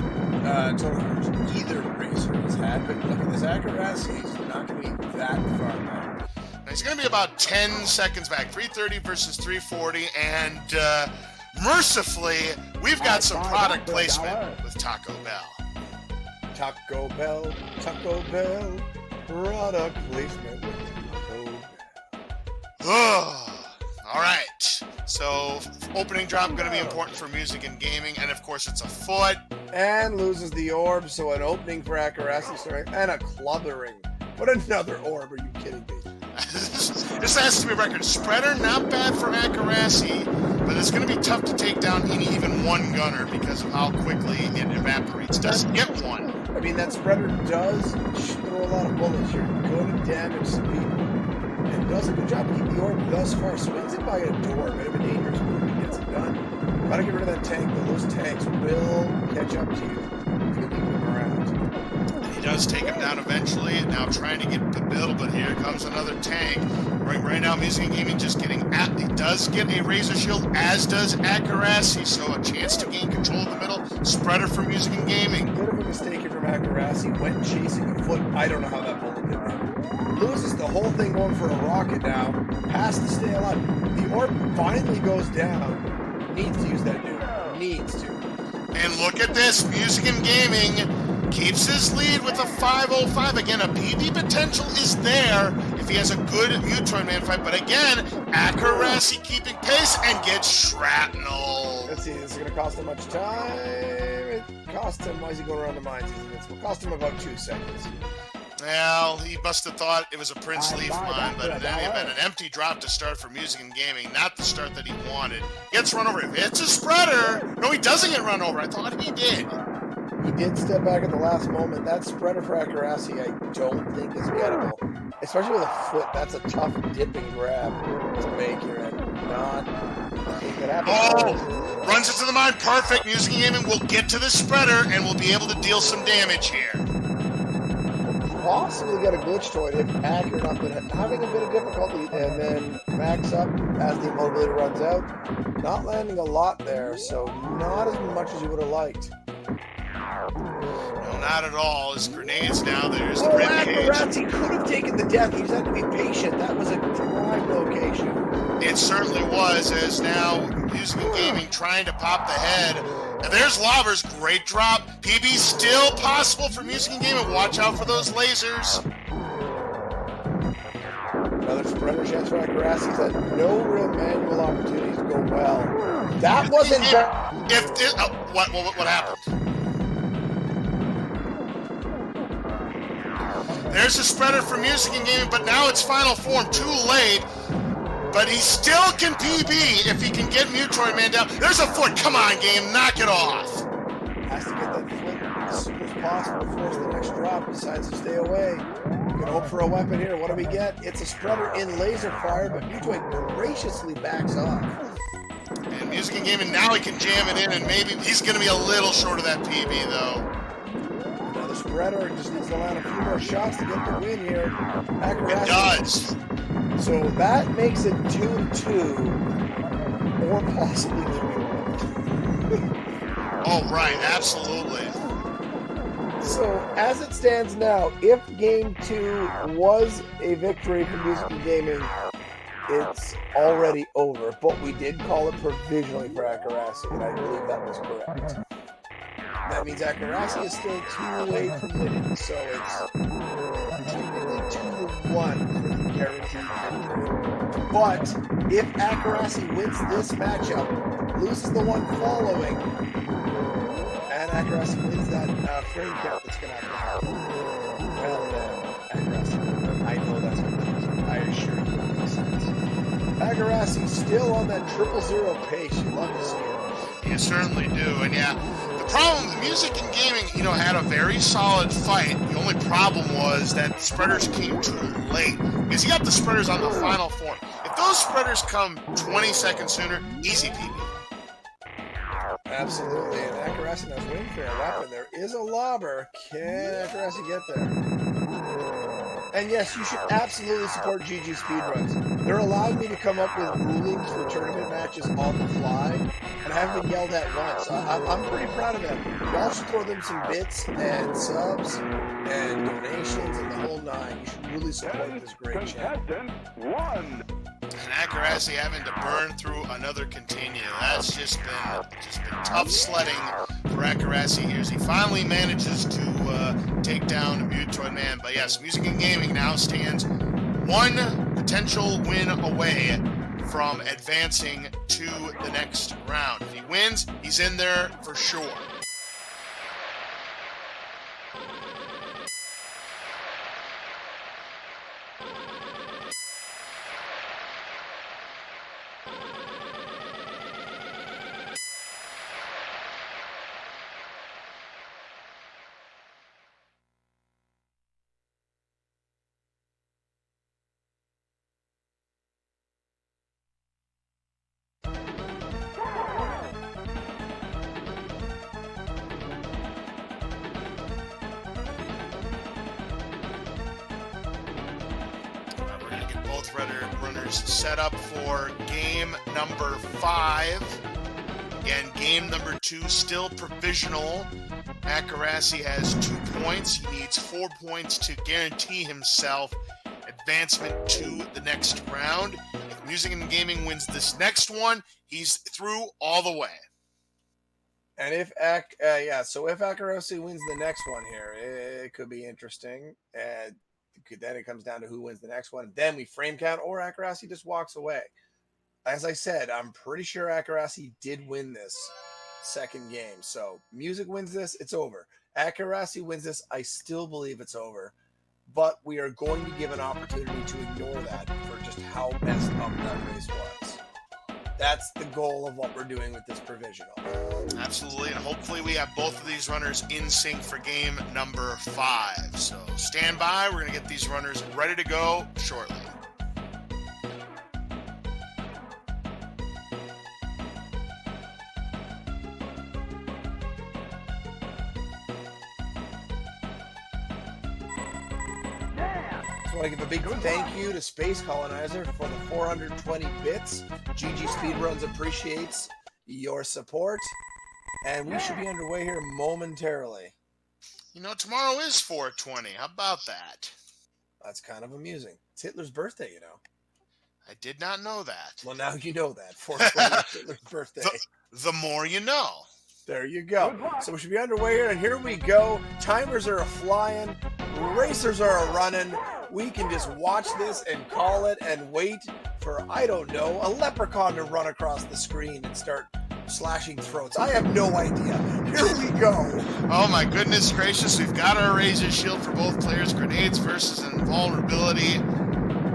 total carnage either racer has had, but look at this Akerasi. He's not going to be that far back. He's going to be about 10 seconds back, 330 versus 340, and mercifully, we've got some product placement with Taco Bell. Taco Bell, product placement with Taco Bell. All right, so opening drop going to be important for Music and Gaming, and of course it's a foot. And loses the orb, so an opening for Akerasi, sorry, and a clubbering. But another orb, are you kidding me? This has to be a record. Spreader, not bad for Akerasi, but it's going to be tough to take down in even one gunner because of how quickly it evaporates. Doesn't get one. I mean, that spreader does throw a lot of bullets here. Going to damage some people. And does a good job keeping the orb thus far. Swings it by a door. Bit of a dangerous move. He gets it done. Gotta get rid of that tank, though. Those tanks will catch up to you if you leave them around. He does take him down eventually, now trying to get the middle, but here comes another tank. Right now, Music and Gaming just getting at. He does get a razor shield, as does Akerasi, so a chance to gain control of the middle. Spreader for Music and Gaming. Bit of a mistake here from Akerasi. Went chasing a foot. I don't know how that bullet did that. Loses the whole thing going for a rocket now. Has to stay alive. The orb finally goes down. Needs to use that nuke. Needs to. And look at this, Music and Gaming keeps his lead with a 505. Again, a PB potential is there if he has a good Mutoid Man fight. But again, Akerasi keeping pace and gets shrapnel. Let's see, this is going to cost him much time. It cost him, why is he going around the mines? It will cost him about 2 seconds. Well, he must have thought it was a Prince Leaf mine, but in any event, an empty drop to start for Music and Gaming, not the start that he wanted. Gets run over. It's a spreader. No, he doesn't get run over. I thought he did. He did step back at the last moment. That spreader for Akerasi, I don't think is gettable. Especially with a foot, that's a tough dipping grab to make here. And not a thing that happens. Oh! Runs into the mine. Perfect. Music and Gaming will get to the spreader and will be able to deal some damage here. Possibly get a glitch to it if accurate enough, but having a bit of difficulty, and then max up as the immobilizer runs out. Not landing a lot there, so not as much as you would have liked. No, not at all. His grenades now. There's the rib cage. Akerasi could have taken the death. He just had to be patient. That was a prime location. It certainly was, as now Music and Gaming trying to pop the head. And there's Lobbers, great drop. PB still possible for Music and Gaming. Watch out for those lasers. Another spreader chance for Akerasi. He's had no real manual opportunities to go well. That wasn't bad. What happened? There's a spreader for Music and Gaming, but now it's final form. Too late. But he still can PB if he can get Mutoid Man down. There's a foot. Come on, game. Knock it off. Has to get that foot as soon as possible to force the next drop. Decides to stay away. Gonna hope for a weapon here. What do we get? It's a spreader in laser fire, but Mutoid graciously backs off. And Music and Gaming, now he can jam it in, and maybe he's going to be a little short of that PB, though. Another spreader just needs to land a few more shots to get the win here. Akerasi. It does. So that makes it 2-2, or possibly 3-1. Oh, right, absolutely. So as it stands now, if Game 2 was a victory for Music and Gaming, it's already over. But we did call it provisionally for Akerasi, and I believe that was correct. That means Akerasi is still 2 away from winning, so it's technically 2-1 for the guaranteed victory. But if Akerasi wins this matchup, loses the one following, and Akerasi wins that frame count that's going to happen, well then, Akerasi still on that 000 pace. You love to see it. You certainly do. And yeah, the problem, Music and Gaming, had a very solid fight. The only problem was that spreaders came too late. Because you got the spreaders on the final form. If those spreaders come 20 seconds sooner, easy peasy. Absolutely. And Akerasi knows waiting for a weapon. There is a lobber. Can Akerasi get there? And yes, you should absolutely support GG Speedruns. They're allowing me to come up with rulings for tournament matches on the fly, and I haven't been yelled at once. I'm pretty proud of them. Y'all should throw them some bits and subs and donations and the whole nine. You should really support this great channel. And Akerasi having to burn through another continue. That's just been tough sledding for Akerasi here as he finally manages to take down Mutoid Man. But yes, Music and Gaming now stands one potential win away from advancing to the next round. If he wins, he's in there for sure. Runners set up for game number 5. Again, game number 2 still provisional. Akerasi has 2 points. He needs 4 points to guarantee himself advancement to the next round. If Music and Gaming wins this next one, he's through all the way. And if Akerasi wins the next one here, it could be interesting. Then it comes down to who wins the next one. Then we frame count, or Akerasi just walks away. As I said, I'm pretty sure Akerasi did win this second game. So Music wins this, it's over. Akerasi wins this, I still believe it's over. But we are going to give an opportunity to ignore that for just how messed up that race was. That's the goal of what we're doing with this provisional. Absolutely, and hopefully we have both of these runners in sync for game number 5. So stand by, we're going to get these runners ready to go shortly. I want to give a big thank you to Space Colonizer for the 420 bits. GG Speedruns appreciates your support. And we should be underway here momentarily. Tomorrow is 420. How about that? That's kind of amusing. It's Hitler's birthday, I did not know that. Well, now you know that. 420 is Hitler's birthday. The more you know. There you go. So we should be underway here, and here we go. Timers are a-flying. Racers are a-running. We can just watch this and call it and wait for, I don't know, a leprechaun to run across the screen and start slashing throats. I have no idea. Here we go. Oh my goodness gracious. We've got our Razor Shield for both players. Grenades versus invulnerability.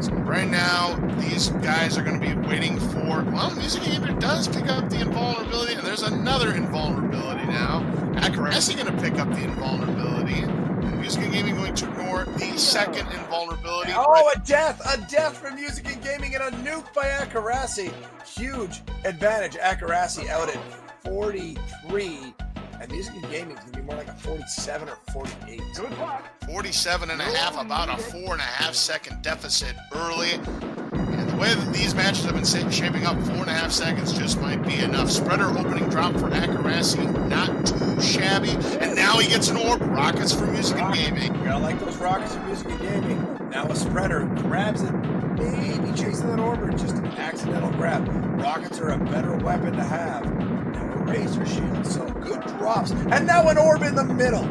So right now, these guys are going to be waiting for... Well, Music Gamer does pick up the invulnerability, and there's another invulnerability now. Akerasi going to pick up the invulnerability. And Music Gaming going to ignore the second invulnerability. Oh, a death from Music and Gaming, and a nuke by Akerasi. Huge advantage. Akerasi out at 43. And Music and Gaming is going to be more like a 47 or 48. Good luck. 47 and a half, about a 4.5 second deficit early. And the way that these matches have been shaping up, 4.5 seconds just might be enough. Spreader opening drop for Akerasi, not too shabby. And now he gets an orb. Rockets for Music and Gaming. You gotta like those rockets for Music and Gaming. Now a spreader grabs it, maybe chasing that orb, or just an accidental grab. Rockets are a better weapon to have. Now a razor shield, so good drops. And now an orb in the middle.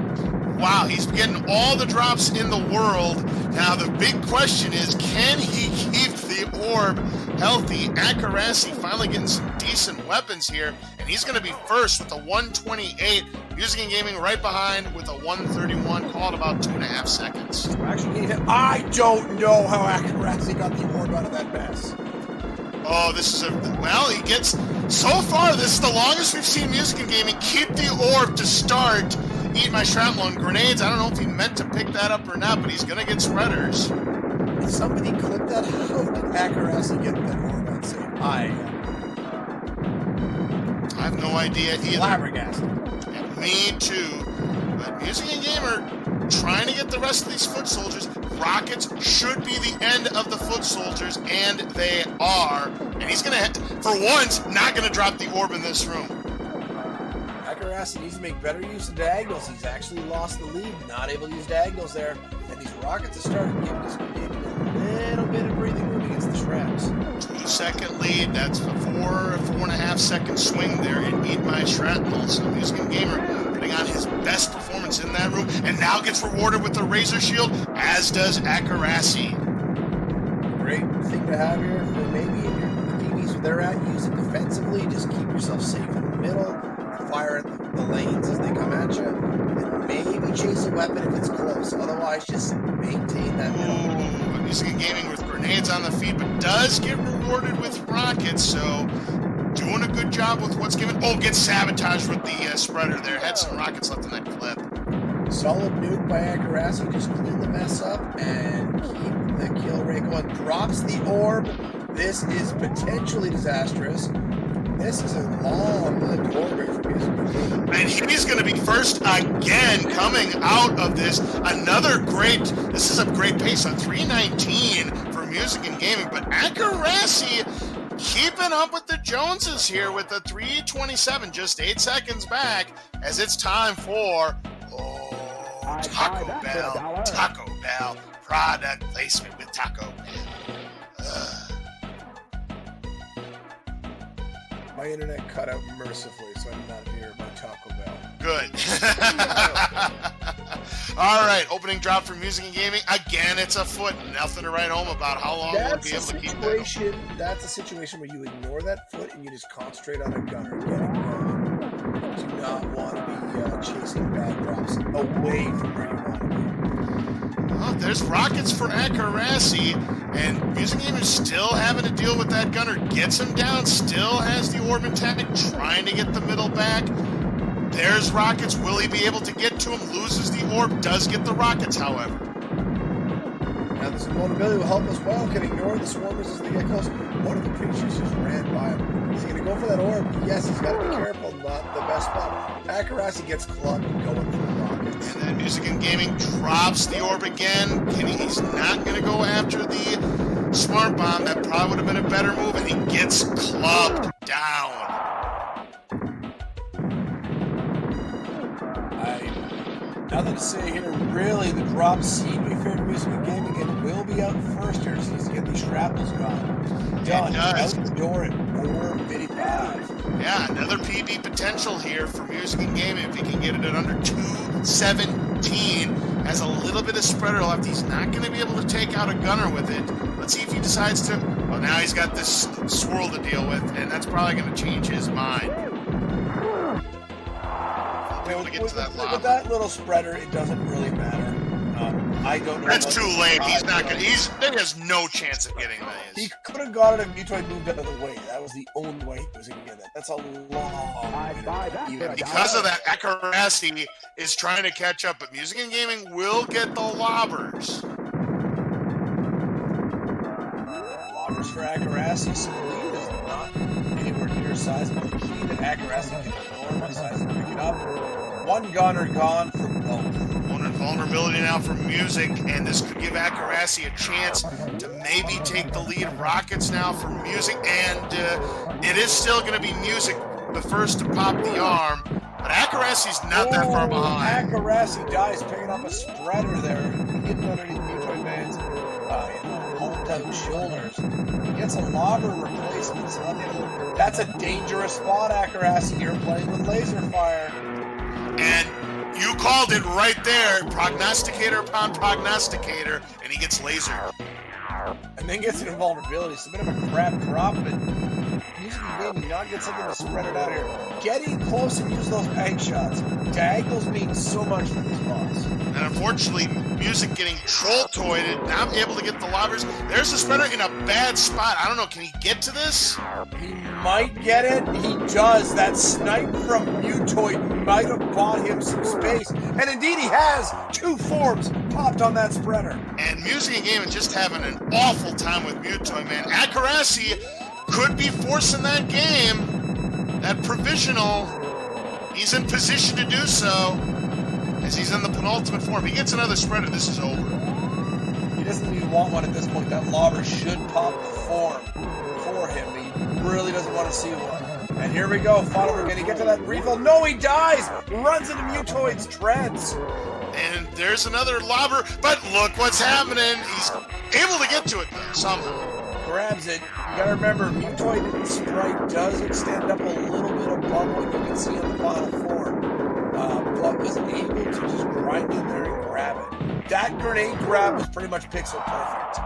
Wow, he's getting all the drops in the world. Now the big question is, can he keep the orb healthy? Akerasi finally getting some decent weapons here, and he's going to be first with a 128. Music and Gaming right behind with a 131, called about 2.5 seconds. Actually, I don't know how Akerasi got the orb out of that mess. Oh, this is well, he gets, so far, this is the longest we've seen Music and Gaming keep the orb to start. Eat my shrapnel and grenades. I don't know if he meant to pick that up or not, but he's going to get spreaders. Did somebody clip that? How did Akerasi get that orb on save? I have no idea either. Flabbergasted. And me too. But Music and Gamer trying to get the rest of these foot soldiers. Rockets should be the end of the foot soldiers, and they are. And he's going to, for once, not going to drop the orb in this room. Akerasi needs to make better use of diagonals. He's actually lost the lead, not able to use diagonals there. And these rockets are starting to give this game a little bit of breathing room against the Shrapps. 2-second lead. That's a 4.5 second swing there in Eat My Shrapnel. So Music and Gamer putting on his best performance in that room, and now gets rewarded with the Razor Shield, as does Akerasi. Great thing to have here for maybe in the PBs where they're at, use it defensively. Just keep yourself safe in the middle. Fire at the lanes as they come at you, and maybe chase a weapon if it's close. Otherwise, just maintain that middle. Ooh, Music and Gaming with grenades on the feet, but does get rewarded with rockets, so doing a good job with what's given. Oh, gets sabotaged with the spreader there. Had some rockets left in that clip. Solid nuke by Akerasi. Just clean the mess up and keep the kill rate going. Drops the orb. This is potentially disastrous. This is a long-lived orb for Music and Gaming. And he's going to be first again coming out of this. This is a great pace on 3:19 for Music and Gaming, but Akerasi keeping up with the Joneses here with the 3:27, just 8 seconds back, as it's time for Taco Bell product placement with Taco Bell. My internet cut out mercifully, so I'm not here by Taco Bell. Good. All right, opening drop for Music and Gaming. Again, it's a foot. Nothing to write home about. How long we'll be able to keep that. That's a situation where you ignore that foot and you just concentrate on a gunner getting going. You do not want to be chasing bad drops away from where you want to be. Oh, there's rockets for Akerasi, and Music Gamer still having to deal with that gunner. Gets him down, still has the orb intact, trying to get the middle back. There's rockets. Will he be able to get to him? Loses the orb, does get the rockets, however. Now this vulnerability will help as well. Can ignore the swarmers as they get close. One of the creatures just ran by him. Is he going to go for that orb? Yes, he's got to be careful. Not the best spot. Akerasi gets clubbed going for the rockets. And then Music and Gaming drops the orb again. He's not going to go after the smart bomb. That probably would have been a better move, and he gets clubbed down. Nothing to say here. Really, the drop seem to be fair to Music and Gaming, and will be out first here. So he's to get these shrapnels gone. Done. Out the door at 4:55. Yeah, another PB potential here for Music and Gaming if he can get it at under 2:17. Has a little bit of spreader left. He's not going to be able to take out a gunner with it. Let's see if he decides to. Well, now he's got this swirl to deal with, and that's probably going to change his mind. With that little spreader, it doesn't really matter. I don't know. That's too late. He's not going to. He has no chance of getting that. He could have got it if Mutoid moved out of the way. That was the only way he was going to get that. That's a long way. Because of that, Akerasi is trying to catch up, but Music and Gaming will get the lobbers. Lobbers for Akerasi. So the lead is not anywhere near size, but the key to Akerasi can ignore my size and pick it up. One gunner gone from both. One invulnerability now from Music, and this could give Akerasi a chance to maybe take the lead. Rockets now from Music, and it is still going to be Music the first to pop the arm, but Akerasi's not that far behind. Akerasi dies picking up a spreader there, hitting underneath Mutoid Man's hold out shoulders. He gets a lobber replacement, so that's a dangerous spot, Akerasi. You're playing with laser fire. And you called it right there, prognosticator upon prognosticator, and he gets lasered. And then gets an invulnerability. It's a bit of a crap drop, but Music and Gaming not get something to spread it out here. Getting close and use those bank shots. Diagonals mean so much for this boss. And unfortunately, Music getting troll-toided, not able to get the lobbers. There's the spreader in a bad spot. I don't know, can he get to this? He might get it. He does. That snipe from Mutoid might have bought him some space. And indeed he has. 2 forms popped on that spreader. And Music and Gaming just having an awful time with Mutoid, man. Akerasi could be forcing that game. That provisional. He's in position to do so. As he's in the penultimate form. He gets another spreader, this is over. He doesn't even want one at this point. That lobber should pop the form for him. He really doesn't want to see one. And here we go. Finally, can he get to that refill? No, he dies! Runs into Mutoid's treads. And there's another lobber, but look what's happening. He's able to get to it though, somehow. Grabs it. You gotta remember, Mutoid strike does extend up a little bit above what you can see on the final form. But was able to just grind in there and grab it. That grenade grab was pretty much pixel perfect.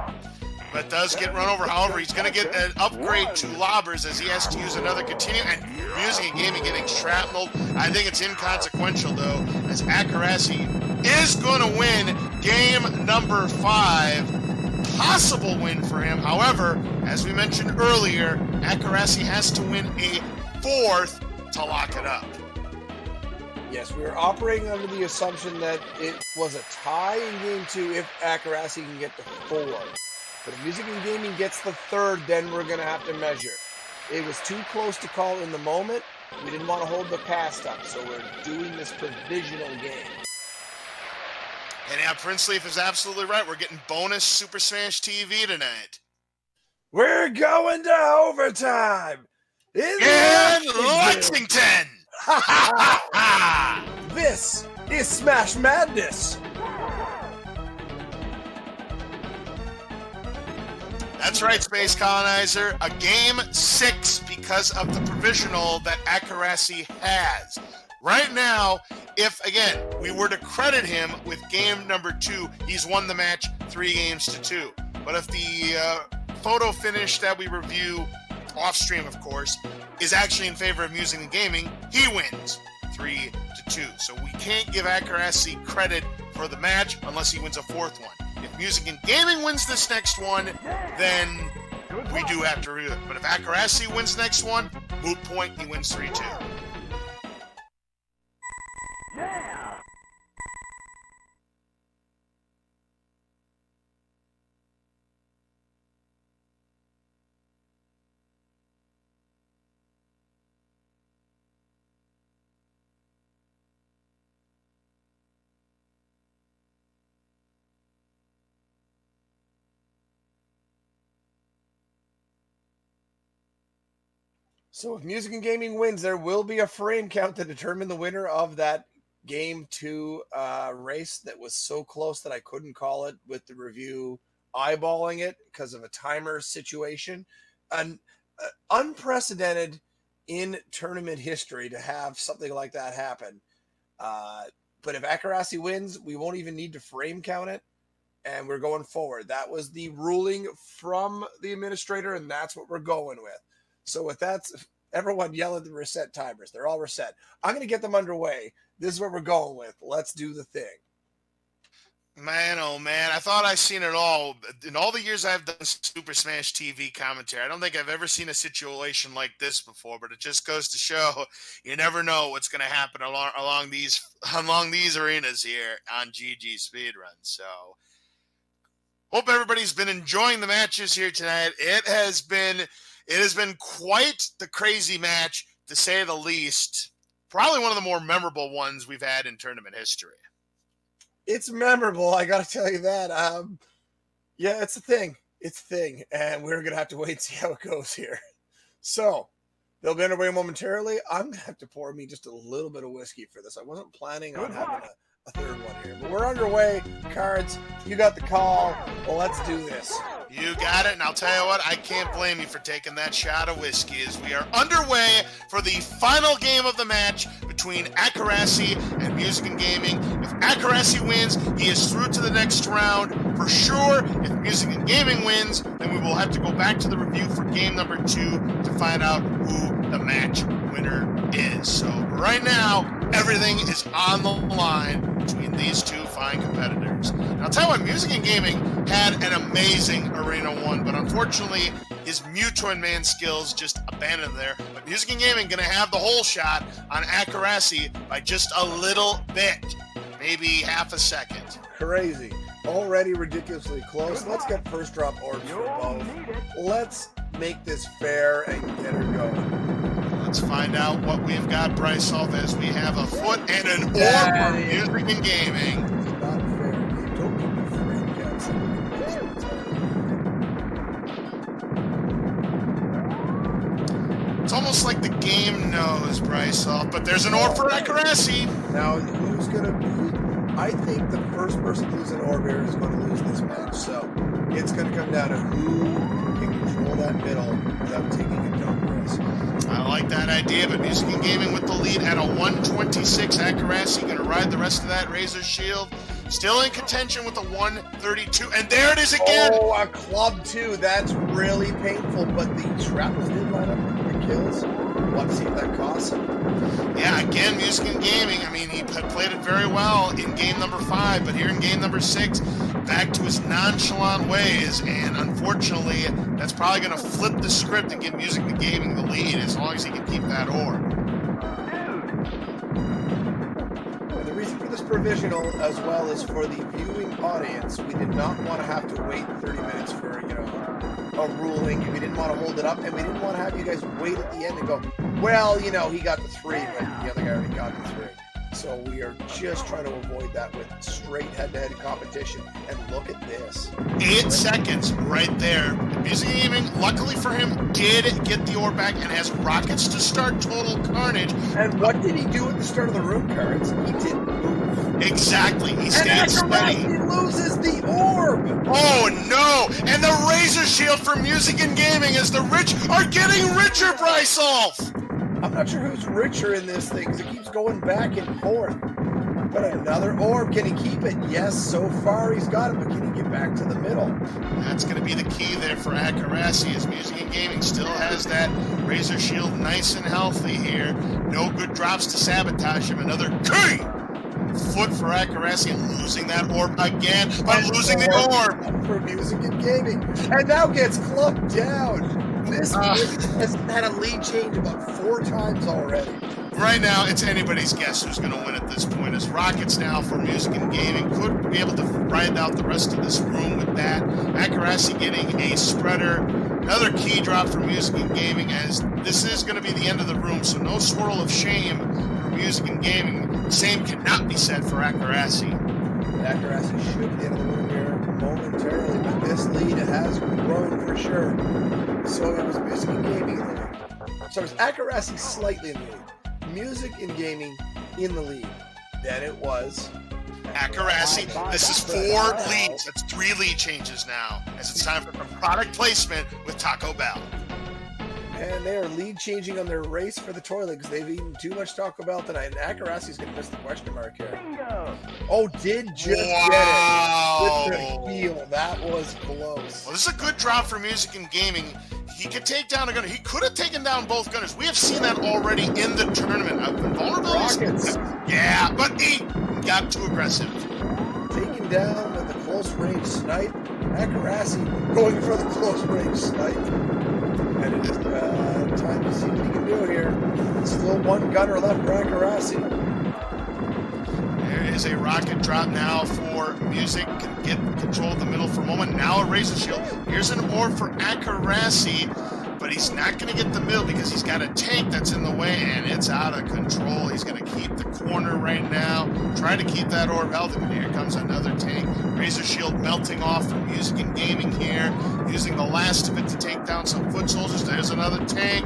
But does get run over. However, he's going to get an upgrade to lobbers as he has to use another continue. And Music and Gaming getting shrapnelled. I think it's inconsequential, though, as Akerasi is going to win game number 5. Possible win for him. However, as we mentioned earlier, Akerasi has to win a 4th to lock it up. Yes, we were operating under the assumption that it was a tie in game 2 if Akerasi can get the 4. But if Music and Gaming gets the 3rd, then we're going to have to measure. It was too close to call in the moment. We didn't want to hold the past up, so we're doing this provisional game. And yeah, Prince Leaf is absolutely right. We're getting bonus Super Smash TV tonight. We're going to overtime in Lexington! This is Smash Madness. That's right, Space Colonizer. A game 6 because of the provisional that Akerasi has. Right now, if, again, we were to credit him with game number 2, he's won the match 3-2. But if the photo finish that we review off-stream, of course, is actually in favor of Music and Gaming, he wins 3-2. So we can't give Akerasi credit for the match unless he wins a 4th one. If Music and Gaming wins this next one, then we do have to review it. But if Akerasi wins the next one, moot point, he wins 3-2. So if Music and Gaming wins, there will be a frame count to determine the winner of that Game 2 race that was so close that I couldn't call it with the review eyeballing it because of a timer situation. Unprecedented in tournament history to have something like that happen. But if Akerasi wins, we won't even need to frame count it, and we're going forward. That was the ruling from the administrator, and that's what we're going with. So with that, everyone yell at the reset timers. They're all reset. I'm going to get them underway. This is what we're going with. Let's do the thing. Man, oh man, I thought I've seen it all. In all the years I've done Super Smash TV commentary, I don't think I've ever seen a situation like this before, but it just goes to show you never know what's going to happen along these arenas here on GG Speedrun. So hope everybody's been enjoying the matches here tonight. It has been quite the crazy match, to say the least. Probably one of the more memorable ones we've had in tournament history. It's memorable, I got to tell you that. Yeah, it's a thing. It's a thing, and we're going to have to wait and see how it goes here. So, they'll be underway momentarily. I'm going to have to pour me just a little bit of whiskey for this. I wasn't planning on having a third one here, but we're underway. Cards, you got the call. Well, let's do this. You got it, and I'll tell you what, I can't blame you for taking that shot of whiskey as we are underway for the final game of the match between Akerasi and Music and Gaming. If Akerasi wins, he is through to the next round for sure. or if Music and Gaming wins, then we will have to go back to the review for game number 2 to find out who the match winner is. So right now, everything is on the line between these two fine competitors. And I'll tell you what, Music and Gaming had an amazing Arena 1, but unfortunately, his Mewtwo Man skills just abandoned there. But Music and Gaming going to have the whole shot on Akerasi by just a little bit, maybe half a second. Crazy. Already ridiculously close. Let's get first drop orbs for both. Let's make this fair and get her going. Let's find out what we've got, Bryce Off, as we have a foot and an orb for Music and Gaming. It's not fair. Don't give me free cats. It's almost like the game knows, Bryce Off, but there's an orb for Akerasi. Now, who's going to be... I think the first person to lose an orb here is going to lose this match. So it's going to come down to who can control that middle without taking a dumb risk. I like that idea, but Music and Gaming with the lead at a 126. Akerasi going to ride the rest of that Razor Shield. Still in contention with a 132. And there it is again. Oh, a club too. That's really painful. But the shrapnels did line up for the kills. Let's see if that costs him. Yeah, again, Music and Gaming. I mean, he played it very well in game number 5, but here in game number 6, back to his nonchalant ways, and unfortunately, that's probably going to flip the script and give Music and Gaming the lead as long as he can keep that orb. And the reason for this provisional, as well as for the viewing audience, we did not want to have to wait 30 minutes for, a ruling. We didn't want to hold it up, and we didn't want to have you guys wait at the end and go, well, he got the 3, but the other guy already got the 3. So we are just trying to avoid that with straight head-to-head competition. And look at this. 8 seconds right there. Music and Gaming, luckily for him, did get the orb back and has rockets to start Total Carnage. And what did he do at the start of the room cards? He didn't move. Exactly. He stayed steady. He loses the orb. Oh, no. And the Razor Shield for Music and Gaming as the rich are getting richer, Bryce Olf. I'm not sure who's richer in this thing because it keeps going back and forth. But another orb. Can he keep it? Yes, so far he's got it, but can he get back to the middle? That's going to be the key there for Akerasi as Music and Gaming still has that Razor Shield nice and healthy here. No good drops to sabotage him. Another key foot for Akerasi, losing that orb again, but losing the orb. For Music and Gaming. And now gets clubbed down. This has had a lead change about 4 times already. Right now, it's anybody's guess who's going to win at this point. As Rockets now for Music and Gaming could be able to ride out the rest of this room with that. Akerasi getting a spreader. Another key drop for Music and Gaming as this is going to be the end of the room, so no swirl of shame for Music and Gaming. The same cannot be said for Akerasi. Akerasi should be at the end of the room here momentarily, but this lead has grown for sure. So it was Music and Gaming in the lead. So it was Akerasi slightly in the lead. Music and Gaming in the lead. Then it was Akerasi. This is 4 leads. That's 3 lead changes now as it's time for product placement with Taco Bell. And they are lead changing on their race for the toilet because they've eaten too much Taco Bell tonight. And Akerasi's going to miss the question mark here. Oh, did just get it with the heel. That was close. Well, this is a good drop for Music and Gaming. He could take down a gunner. He could have taken down both gunners. We have seen that already in the tournament. Vulnerabilities. Rockets. Yeah, but he got too aggressive. Taken down with the close range snipe. Akerasi going for the close range snipe. And it is time to see what he can do here. Still 1 gunner left for Akerasi. There is a rocket drop now for Music. Can get control of the middle for a moment. Now a Razor Shield. Here's an orb for Akerasi, but he's not going to get the middle because he's got a tank that's in the way, and it's out of control. He's going to keep the corner right now. Try to keep that orb healthy, but here comes another tank. Razor Shield melting off for Music and Gaming here, using the last of it to take down some foot soldiers. There's another tank.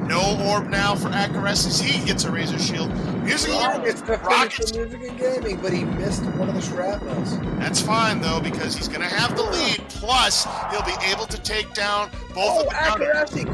No orb now for Akerasi. He gets a Razor Shield. Music Rockets. Music and Gaming, but he missed one of the shrapnels. That's fine though because he's going to have the lead. Plus, he'll be able to take down both of the Akerasi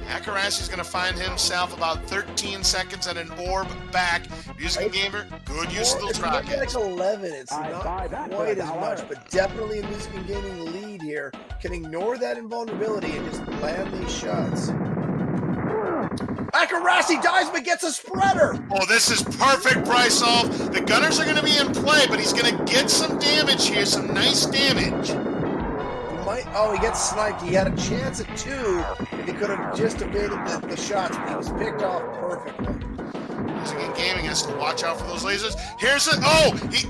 Akerasi's going to find himself about 13 seconds and an orb back. Music Gamer, good use of those It's rockets. like 11. It's not quite as much, but definitely a Music and Gaming lead here. Can ignore that invulnerability and just land these shots. Akerasi dies but gets a spreader. Oh, this is perfect, Brysolve. The gunners are going to be in play, but he's going to get some damage here, some nice damage. Oh, he gets sniped. He had a chance at 2 if he could have just evaded the shots, but he was picked off perfectly. MusicNGaming has to watch out for those lasers. Here's it. He's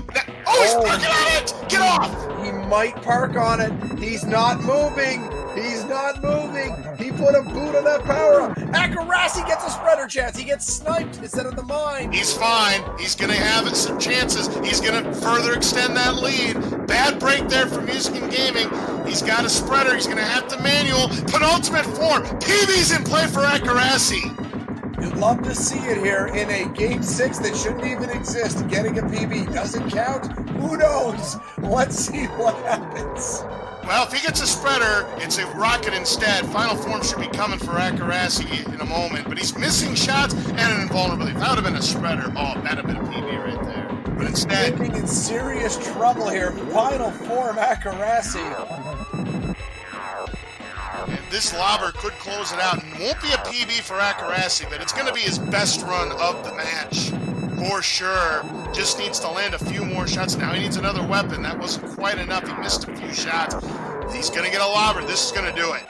parking on it. Get off. He might park on it. He's not moving. He's not moving. He put a boot on that power up. Akerasi gets a spreader chance. He gets sniped instead of the mine. He's fine. He's going to have some chances. He's going to further extend that lead. Bad break there for MusicNGaming. He's got a spreader. He's going to have to manual. Penultimate 4. PB's in play for Akerasi. You'd love to see it here in a Game 6 that shouldn't even exist. Getting a PB doesn't count. Who knows? Let's see what happens. Well, if he gets a spreader, it's a rocket instead. Final form should be coming for Akerasi in a moment, but he's missing shots and an invulnerability. If that would have been a spreader, that'd have been a PB right there. But instead, getting in serious trouble here. Final form, Akerasi. And this lobber could close it out. And won't be a PB for Akerasi, but it's going to be his best run of the match. For sure. Just needs to land a few more shots. Now he needs another weapon. That wasn't quite enough. He missed a few shots. He's going to get a lobber. This is going to do it.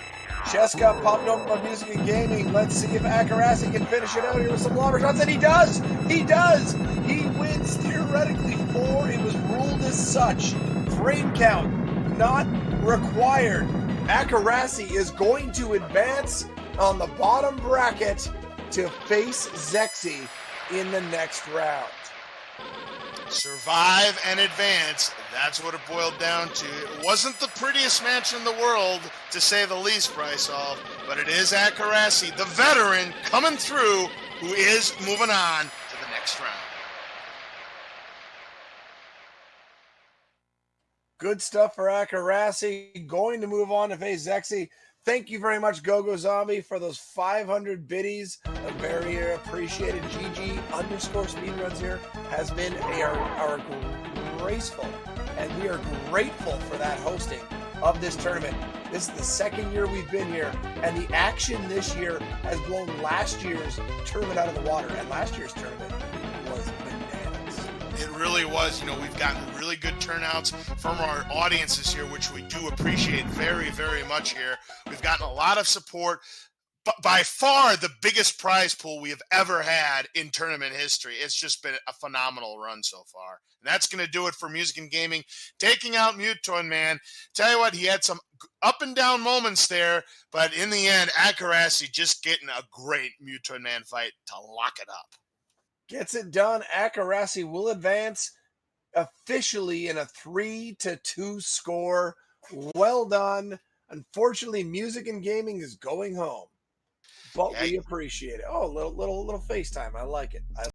Chest got popped open by MusicNGaming. Let's see if Akerasi can finish it out here with some lobber shots. And he does! He does! He wins theoretically 4. It was ruled as such. Frame count not required. Akerasi is going to advance on the bottom bracket to face Zexy in the next round. Survive and advance. That's what it boiled down to. It wasn't the prettiest match in the world, to say the least, Brysolve, but it is Akerasi, the veteran, coming through, who is moving on to the next round. Good stuff for Akerasi. Going to move on to face Zexy. Thank you very much, GoGo Zombie, for those 500 biddies. A very appreciated. GG_speedruns here has been our graceful, and we are grateful for that hosting of this tournament. This is the second year we've been here, and the action this year has blown last year's tournament out of the water, and last year's tournament was bananas. It really was. We've gotten really good turnouts from our audiences here, which we do appreciate very, very much here. We've gotten a lot of support. But by far the biggest prize pool we have ever had in tournament history. It's just been a phenomenal run so far. And that's going to do it for MusicNGaming. Taking out Mutoid Man. Tell you what, he had some up and down moments there, but in the end, Akerasi just getting a great Mutoid Man fight to lock it up. Gets it done. Akerasi will advance officially in a 3-2 score. Well done. Unfortunately, MusicNGaming is going home. But we appreciate it. Oh, little FaceTime. I like it.